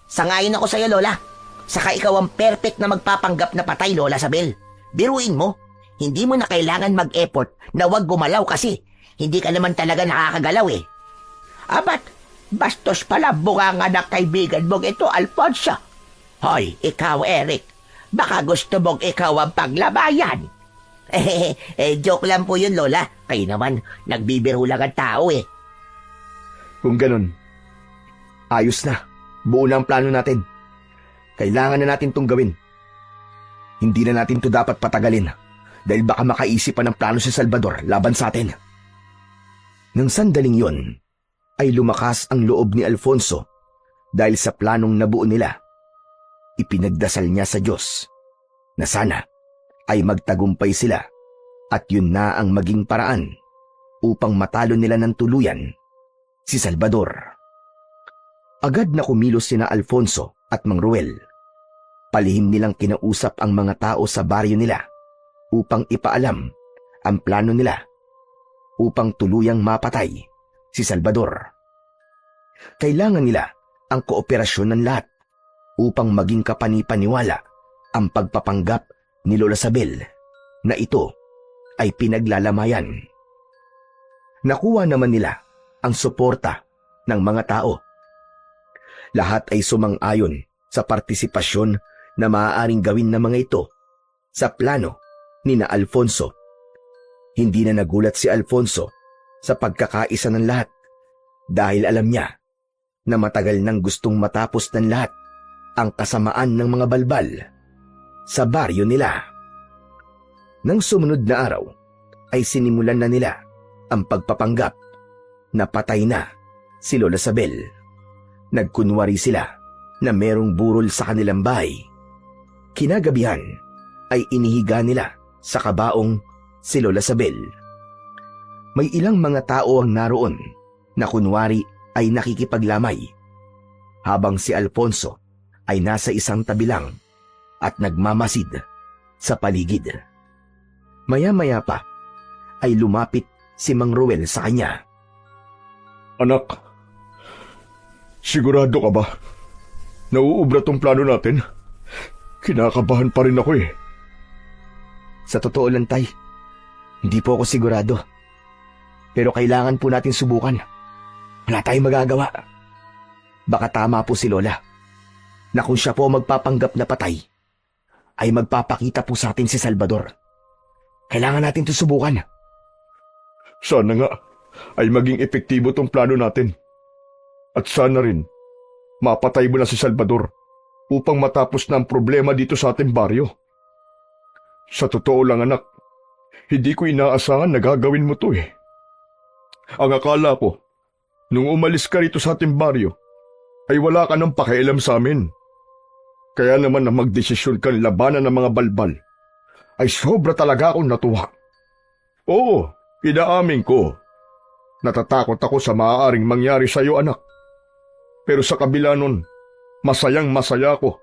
Sangayon ako sa'yo, Lola. Saka ikaw ang perfect na magpapanggap na patay, Lola Sabel. Biruin mo, hindi mo na kailangan mag-effort na wag gumalaw kasi hindi ka naman talaga nakakagalaw eh. Abat, bastos pala bunganga na kaibigan mong ito, Alfonso. Hoy, ikaw, Eric. Baka gusto mong ikaw ang paglabayan. Joke lang po yun, Lola. Kayo naman, nagbibiro lang ang tao eh. Kung ganun, ayos na. Buo na ang plano natin. Kailangan na natin itong gawin. Hindi na natin ito dapat patagalin dahil baka makaisip pa ng plano si Salvador laban sa atin. Nang sandaling yon, ay lumakas ang loob ni Alfonso dahil sa planong nabuo nila. Ipinagdasal niya sa Diyos na sana ay magtagumpay sila at yun na ang maging paraan upang matalo nila ng tuluyan si Salvador. Agad na kumilos sina Alfonso at Mang Ruel. Palihim nilang kinausap ang mga tao sa baryo nila upang ipaalam ang plano nila upang tuluyang mapatay si Salvador. Kailangan nila ang kooperasyon ng lahat upang maging kapani-paniwala ang pagpapanggap ni Lola Sabel na ito ay pinaglalamayan. Nakuha naman nila ang suporta ng mga tao. Lahat ay sumang-ayon sa partisipasyon na maaaring gawin ng mga ito sa plano ni na Alfonso. Hindi na nagulat si Alfonso sa pagkakaisa ng lahat dahil alam niya na matagal nang gustong matapos ng lahat ang kasamaan ng mga balbal sa baryo nila. Nang sumunod na araw ay sinimulan na nila ang pagpapanggap na patay na si Lola Sabel. Nagkunwari sila na merong burol sa kanilang bahay. Kinagabihan ay inihiga nila sa kabaong si Lola Sabel. May ilang mga tao ang naroon na kunwari ay nakikipaglamay habang si Alfonso ay nasa isang tabi lang at nagmamasid sa paligid. Maya-maya pa ay lumapit si Mang Ruel sa kanya. Anak, sigurado ka ba? Nauubra tong plano natin? Kinakabahan pa rin ako eh. Sa totoo lang, Tay, hindi po ako sigurado. Pero kailangan po natin subukan. Wala tayong magagawa. Baka tama po si Lola na kung siya po magpapanggap na patay, ay magpapakita po sa atin si Salvador. Kailangan natin ito subukan. Sana nga ay maging epektibo tong plano natin. At sana rin mapatay mo na si Salvador upang matapos na ang problema dito sa ating baryo. Sa totoo lang, anak, hindi ko inaasahan na gagawin mo to eh. Ang akala ko, nung umalis ka rito sa ating baryo, ay wala ka nang pakialam sa amin. Kaya naman na magdesisyon ka labanan ng mga balbal, ay sobra talaga akong natuwa. Oo, inaamin ko. Natatakot ako sa maaaring mangyari sa iyo, anak. Pero sa kabila nun, masayang masaya ko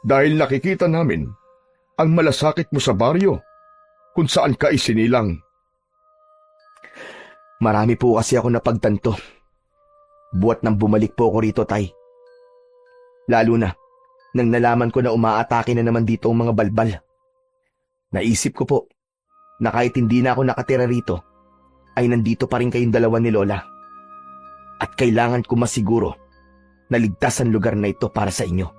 dahil nakikita namin ang malasakit mo sa baryo kung saan ka isinilang. Marami po kasi ako napagtanto. Buwat nang bumalik po ako rito, Tay. Lalo na nang nalaman ko na umaatake na naman dito ang mga balbal. Naisip ko po na kahit hindi na ako nakatira rito, ay nandito pa rin kayong dalawa ni Lola. At kailangan ko masiguro na ligtas ang lugar na ito para sa inyo.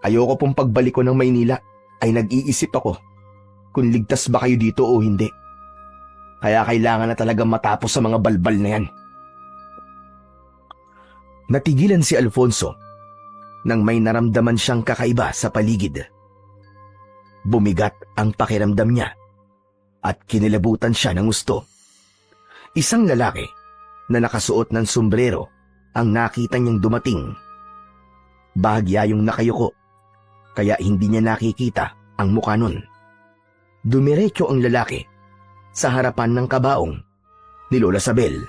Ayoko pong pagbalik ko ng Maynila ay nag-iisip ako kung ligtas ba kayo dito o hindi. Kaya kailangan na talagang matapos sa mga balbal na yan. Natigilan si Alfonso nang may naramdaman siyang kakaiba sa paligid. Bumigat ang pakiramdam niya at kinilabutan siya ng gusto. Isang lalaki na nakasuot ng sombrero ang nakita niyang dumating. Bahagya yung nakayuko, kaya hindi niya nakikita ang mukha nun. Dumiretso ang lalaki sa harapan ng kabaong ni Lola Sabel.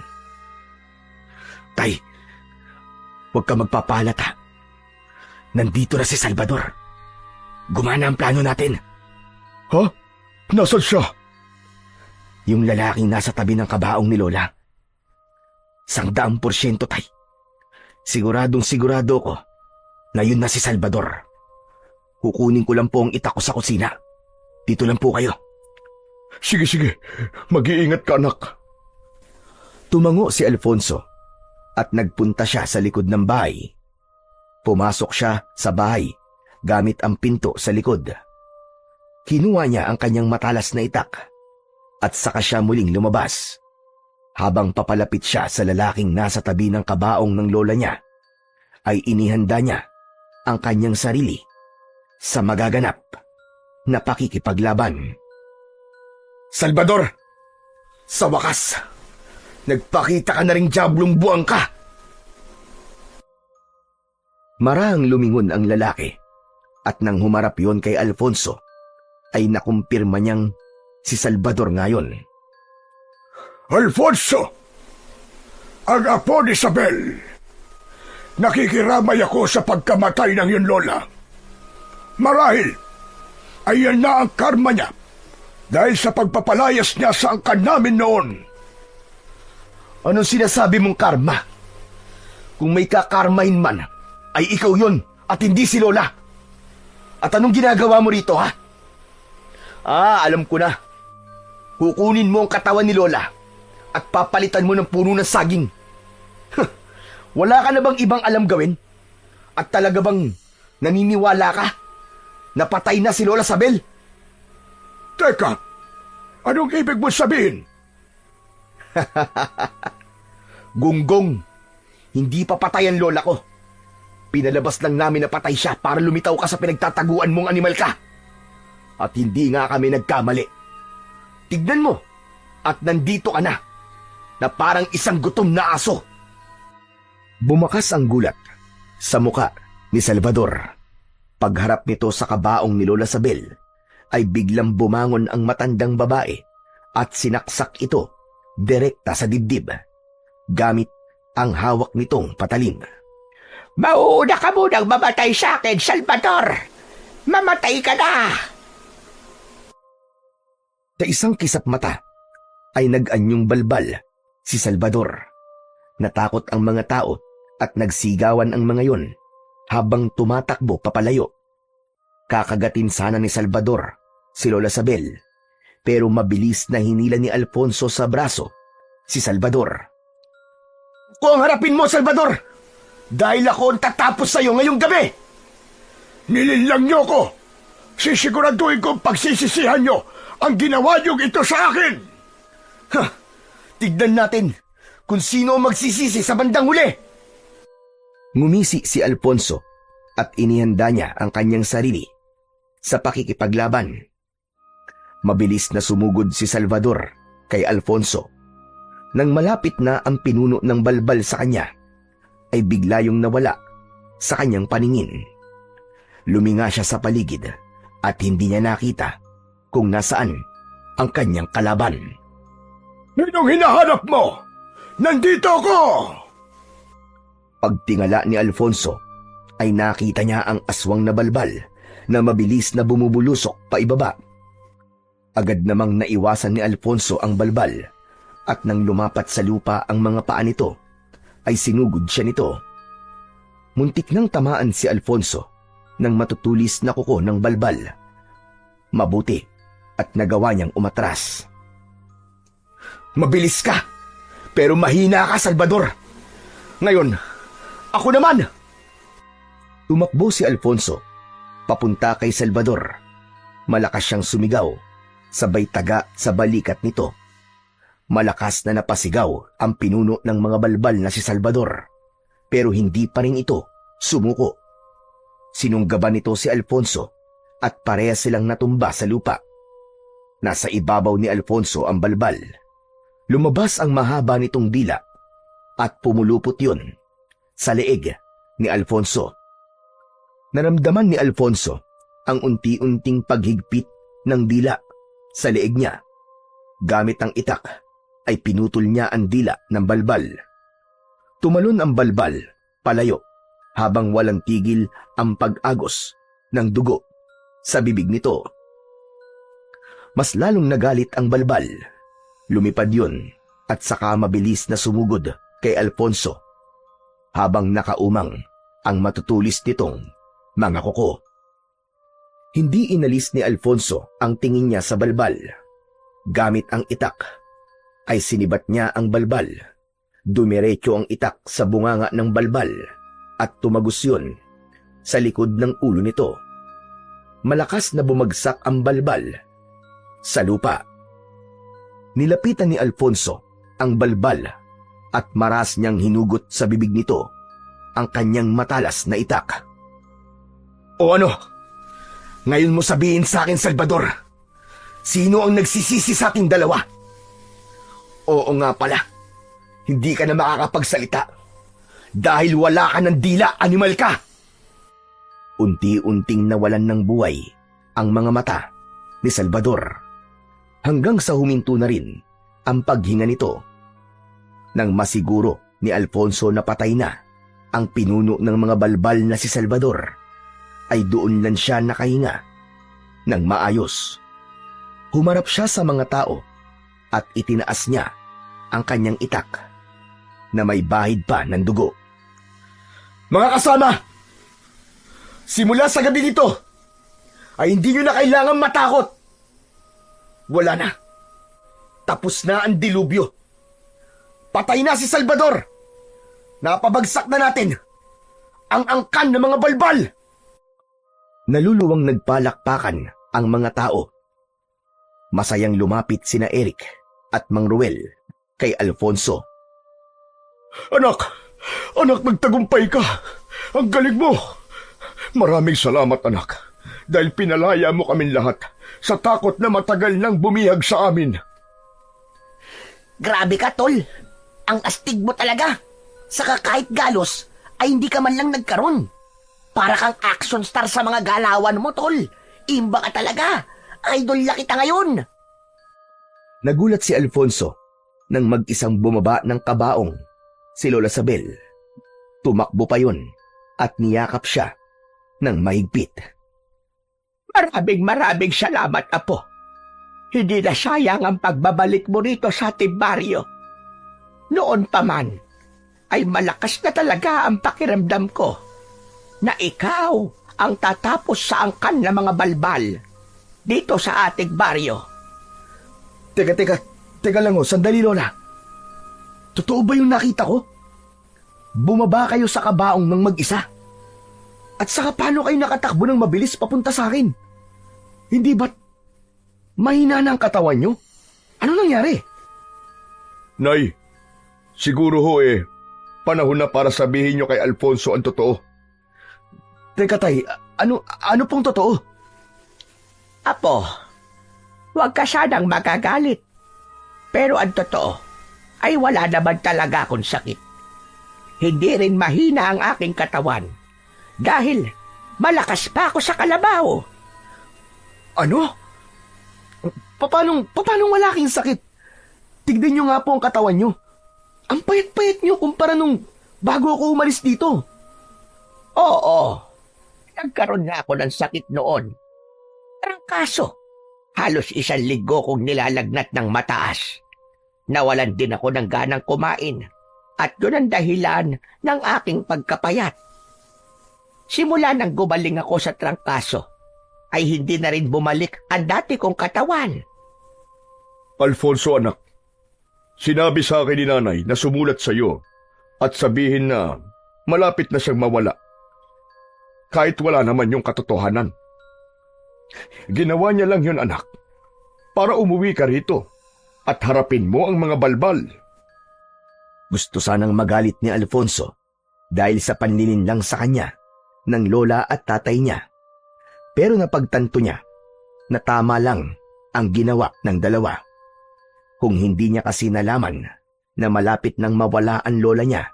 "Tay, huwag ka magpapalata. Nandito na si Salvador. Gumana ang plano natin." Ha? Nasaan siya? Yung lalaking nasa tabi ng kabaong ni Lola. 100%, tay. Siguradong sigurado ko na yun na si Salvador. Kukunin ko lang po ang itak ko sa kusina. Dito lang po kayo. Sige. Mag-iingat ka, anak. Tumango si Alfonso at nagpunta siya sa likod ng bahay. Pumasok siya sa bahay gamit ang pinto sa likod. Kinuha niya ang kanyang matalas na itak at saka siya muling lumabas. Habang papalapit siya sa lalaking nasa tabi ng kabaong ng lola niya, ay inihanda niya ang kanyang sarili sa magaganap na pakikipaglaban. "Salvador! Sa wakas, nagpakita ka na ring diablong buwang ka!" Marahang lumingon ang lalaki at nang humarap yon kay Alfonso, ay nakumpirma niyang si Salvador ngayon. Alfonso! Ang apo ni Isabel! Nakikiramay ako sa pagkamatay ng iyong lola. Marahil, ayan na ang karma niya dahil sa pagpapalayas niya sa angkan namin noon. Anong sinasabi mong karma? Kung may kakarmahin man, ay ikaw yon at hindi si Lola. At anong ginagawa mo rito, ha? Alam ko na. Kukunin mo ang katawan ni Lola at papalitan mo ng puno ng saging. Wala ka na bang ibang alam gawin? At talaga bang naniniwala ka na patay na si Lola Sabel? Teka, anong ibig mo sabihin? Gunggong, hindi pa patay ang lola ko. Pinalabas lang namin na patay siya para lumitaw ka sa pinagtataguan mong animal ka. At hindi nga kami nagkamali. Tignan mo, at nandito ka na parang isang gutom na aso. Bumakas ang gulat sa muka ni Salvador. Pagharap nito sa kabaong ni Lola Sabel, ay biglang bumangon ang matandang babae at sinaksak ito direkta sa dibdib, gamit ang hawak nitong patalim. "Mauuna ka munang mamatay sa akin, Salvador! Mamatay ka na!" Sa isang kisap mata ay nag-anyong balbal si Salvador. Natakot ang mga tao at nagsigawan ang mga yon habang tumatakbo papalayo. Kakagatin sana ni Salvador si Lola Sabel, pero mabilis na hinila ni Alfonso sa braso si Salvador. "Kung harapin mo, Salvador! Dahil ako ang tatapos sa'yo ngayong gabi!" Nilinlang niyo ko! Sisiguraduhin kong pagsisisihan niyo ang ginawa niyong ito sa akin! Tignan natin kung sino ang magsisisi sa bandang huli! Ngumisi si Alfonso at inihanda niya ang kanyang sarili sa pakikipaglaban. Mabilis na sumugod si Salvador kay Alfonso. Nang malapit na ang pinuno ng balbal sa kanya, ay bigla yung nawala sa kanyang paningin. Luminga siya sa paligid at hindi niya nakita kung nasaan ang kanyang kalaban. Ninong hinahanap mo? Nandito ako! Pagtingala ni Alfonso, ay nakita niya ang aswang na balbal na mabilis na bumubulusok pa ibaba. Agad namang naiwasan ni Alfonso ang balbal at nang lumapat sa lupa ang mga paa nito, ay sinugod siya nito. Muntik nang tamaan si Alfonso ng matutulis na kuko ng balbal. Mabuti at nagawa niyang umatras. "Mabilis ka, pero mahina ka, Salvador. Ngayon, ako naman!" Tumakbo si Alfonso papunta kay Salvador. Malakas siyang sumigaw, sabay taga sa balikat nito. Malakas na napasigaw ang pinuno ng mga balbal na si Salvador, pero hindi pa rin ito sumuko. Sinunggaban nito si Alfonso at parehas silang natumba sa lupa. Nasa ibabaw ni Alfonso ang balbal. Lumabas ang mahaba nitong dila at pumulupot yun sa leeg ni Alfonso. Naramdaman ni Alfonso ang unti-unting paghigpit ng dila sa leeg niya. Gamit ang itak ay pinutol niya ang dila ng balbal. Tumalon ang balbal palayo habang walang tigil ang pag-agos ng dugo sa bibig nito. Mas lalong nagalit ang balbal. Lumipad yun at saka mabilis na sumugod kay Alfonso habang nakaumang ang matutulis nitong mga kuko. Hindi inalis ni Alfonso ang tingin niya sa balbal. Gamit ang itak ay sinibat niya ang balbal. Dumiretso ang itak sa bunganga ng balbal at tumagos yun sa likod ng ulo nito. Malakas na bumagsak ang balbal sa lupa. Nilapitan ni Alfonso ang balbal at maras niyang hinugot sa bibig nito ang kanyang matalas na itak. O ano? Ngayon mo sabihin sa akin, Salvador, sino ang nagsisisi sa ating dalawa? Oo nga pala, hindi ka na makakapagsalita dahil wala ka ng dila, animal ka! Unti-unting nawalan ng buhay ang mga mata ni Salvador hanggang sa huminto na rin ang paghinga nito. Nang masiguro ni Alfonso na patay na ang pinuno ng mga balbal na si Salvador, ay doon lang siya nakahinga ng maayos. Humarap siya sa mga tao at itinaas niya ang kanyang itak na may bahid pa ng dugo. Mga kasama! Simula sa gabi nito ay hindi nyo na kailangan matakot. Wala na. Tapos na ang dilubyo. Patay na si Salvador. Napabagsak na natin ang angkan ng mga balbal. Naluluwang nagpalakpakan ang mga tao. Masayang lumapit sina Eric at Mang Ruel kay Alfonso. Anak, nagtagumpay ka. Ang galing mo. Maraming salamat, anak, dahil pinalaya mo kaming lahat sa takot na matagal nang bumihag sa amin. Grabe ka, tol. Ang astig mo talaga. Saka kahit galos, ay hindi ka man lang nagkaroon. Para kang action star sa mga galawan mo, tol. Imba ka talaga. Idol na kita ngayon. Nagulat si Alfonso nang mag-isang bumaba ng kabaong si Lola Sabel. Tumakbo pa yun at niyakap siya ng mahigpit. Maraming salamat, Apo. Hindi na sayang ang pagbabalik mo rito sa ating baryo. Noon pa man, ay malakas na talaga ang pakiramdam ko na ikaw ang tatapos sa angkan ng mga balbal dito sa ating baryo. Teka lang sandali, Lola. Totoo ba yung nakita ko? Bumaba kayo sa kabaong ng mag-isa? At saka paano kayo nakatakbo ng mabilis papunta sa akin? Hindi ba't mahina na ang katawan nyo? Ano nangyari? Nay, siguro panahon na para sabihin nyo kay Alfonso ang totoo. Teka tay, ano pong totoo? Apo, huwag ka sanang magagalit. Pero ang totoo ay wala naman talaga akong sakit. Hindi rin mahina ang aking katawan dahil malakas pa ako sa kalabaw. Ano? Paano wala kang sakit? Tignan nyo nga po ang katawan nyo. Ang payat-payat nyo kumpara nung bago ako umalis dito. Oo, nagkaroon na ako ng sakit noon. Trangkaso, halos 1 linggo kong nilalagnat ng mataas. Nawalan din ako ng ganang kumain at yun ang dahilan ng aking pagkapayat. Simula nang gumaling ako sa trangkaso, ay hindi na rin bumalik ang dati kong katawan. Alfonso, anak, sinabi sa akin ni nanay na sumulat sa iyo at sabihin na malapit na siyang mawala. Kahit wala naman yung katotohanan. Ginawa niya lang yun, anak, para umuwi ka rito at harapin mo ang mga balbal. Gusto sanang magalit ni Alfonso dahil sa panlilinlang sa kanya ng lola at tatay niya. Pero napagtanto niya na tama lang ang ginawa ng dalawa. Kung hindi niya kasi nalaman na malapit nang mawala ang lola niya,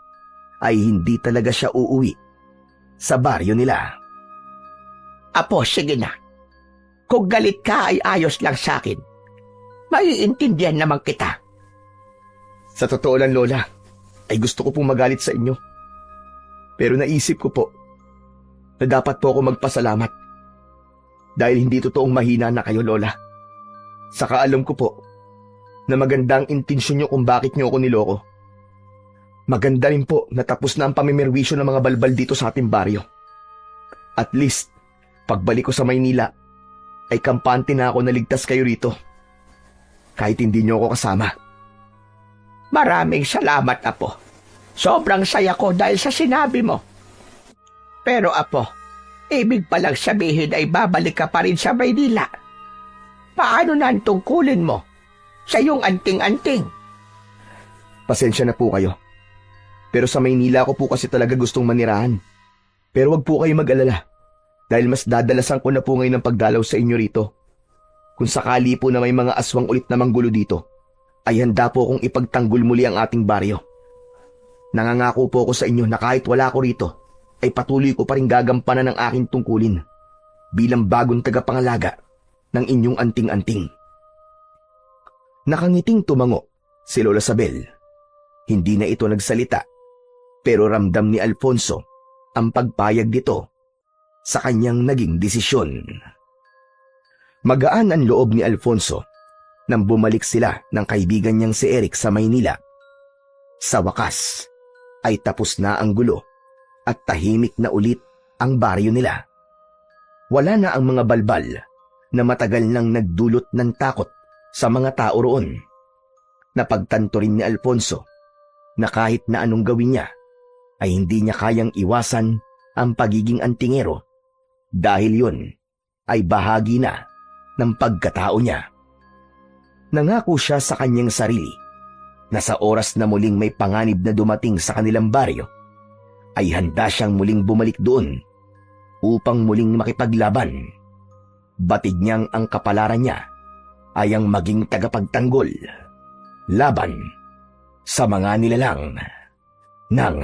ay hindi talaga siya uuwi sa baryo nila. Apo, sige na. Kung galit ka ay ayos lang sa akin. Maiintindihan naman kita. Sa totoo lang, Lola, ay gusto ko pong magalit sa inyo. Pero naisip ko po na dapat po ako magpasalamat. Dahil hindi totoong mahina na kayo, Lola. Saka alam ko po na magandang intensyon nyo kung bakit nyo ako niloko. Maganda rin po na tapos na ang pamimerwisyo ng mga balbal dito sa ating baryo. At least, pagbalik ko sa Maynila, ay kampante na ako na ligtas kayo rito. Kahit hindi nyo ako kasama. Maraming salamat, Apo. Sobrang saya ko dahil sa sinabi mo. Pero, Apo, ibig palang sabihin ay babalik ka pa rin sa Maynila. Paano na ang tungkulin mo sa iyong anting-anting? Pasensya na po kayo. Pero sa Maynila ko po kasi talaga gustong manirahan. Pero wag po kayo mag-alala. Dahil mas dadalasan ko na po ngayon ang pagdalaw sa inyo rito. Kung sakali po na may mga aswang ulit na manggulo dito, ay handa po akong ipagtanggol muli ang ating baryo. Nangangako po ako sa inyo na kahit wala ko rito, ay patuloy ko pa rin gagampanan ang aking tungkulin bilang bagong tagapangalaga ng inyong anting-anting. Nakangiting tumango si Lola Sabel. Hindi na ito nagsalita, pero ramdam ni Alfonso ang pagpayag nito sa kanyang naging desisyon. Magaan ang loob ni Alfonso nang bumalik sila ng kaibigan niyang si Eric sa Maynila. Sa wakas, ay tapos na ang gulo at tahimik na ulit ang baryo nila. Wala na ang mga balbal na matagal nang nagdulot ng takot sa mga tao roon. Napagtanto rin ni Alfonso na kahit na anong gawin niya, ay hindi niya kayang iwasan ang pagiging antingero dahil yun ay bahagi na ng pagkatao niya. Nangako siya sa kanyang sarili na sa oras na muling may panganib na dumating sa kanilang baryo, ay handa siyang muling bumalik doon upang muling makipaglaban. Batid niyang ang kapalaran niya ay ang maging tagapagtanggol laban sa mga nilalang ng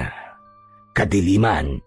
kadiliman.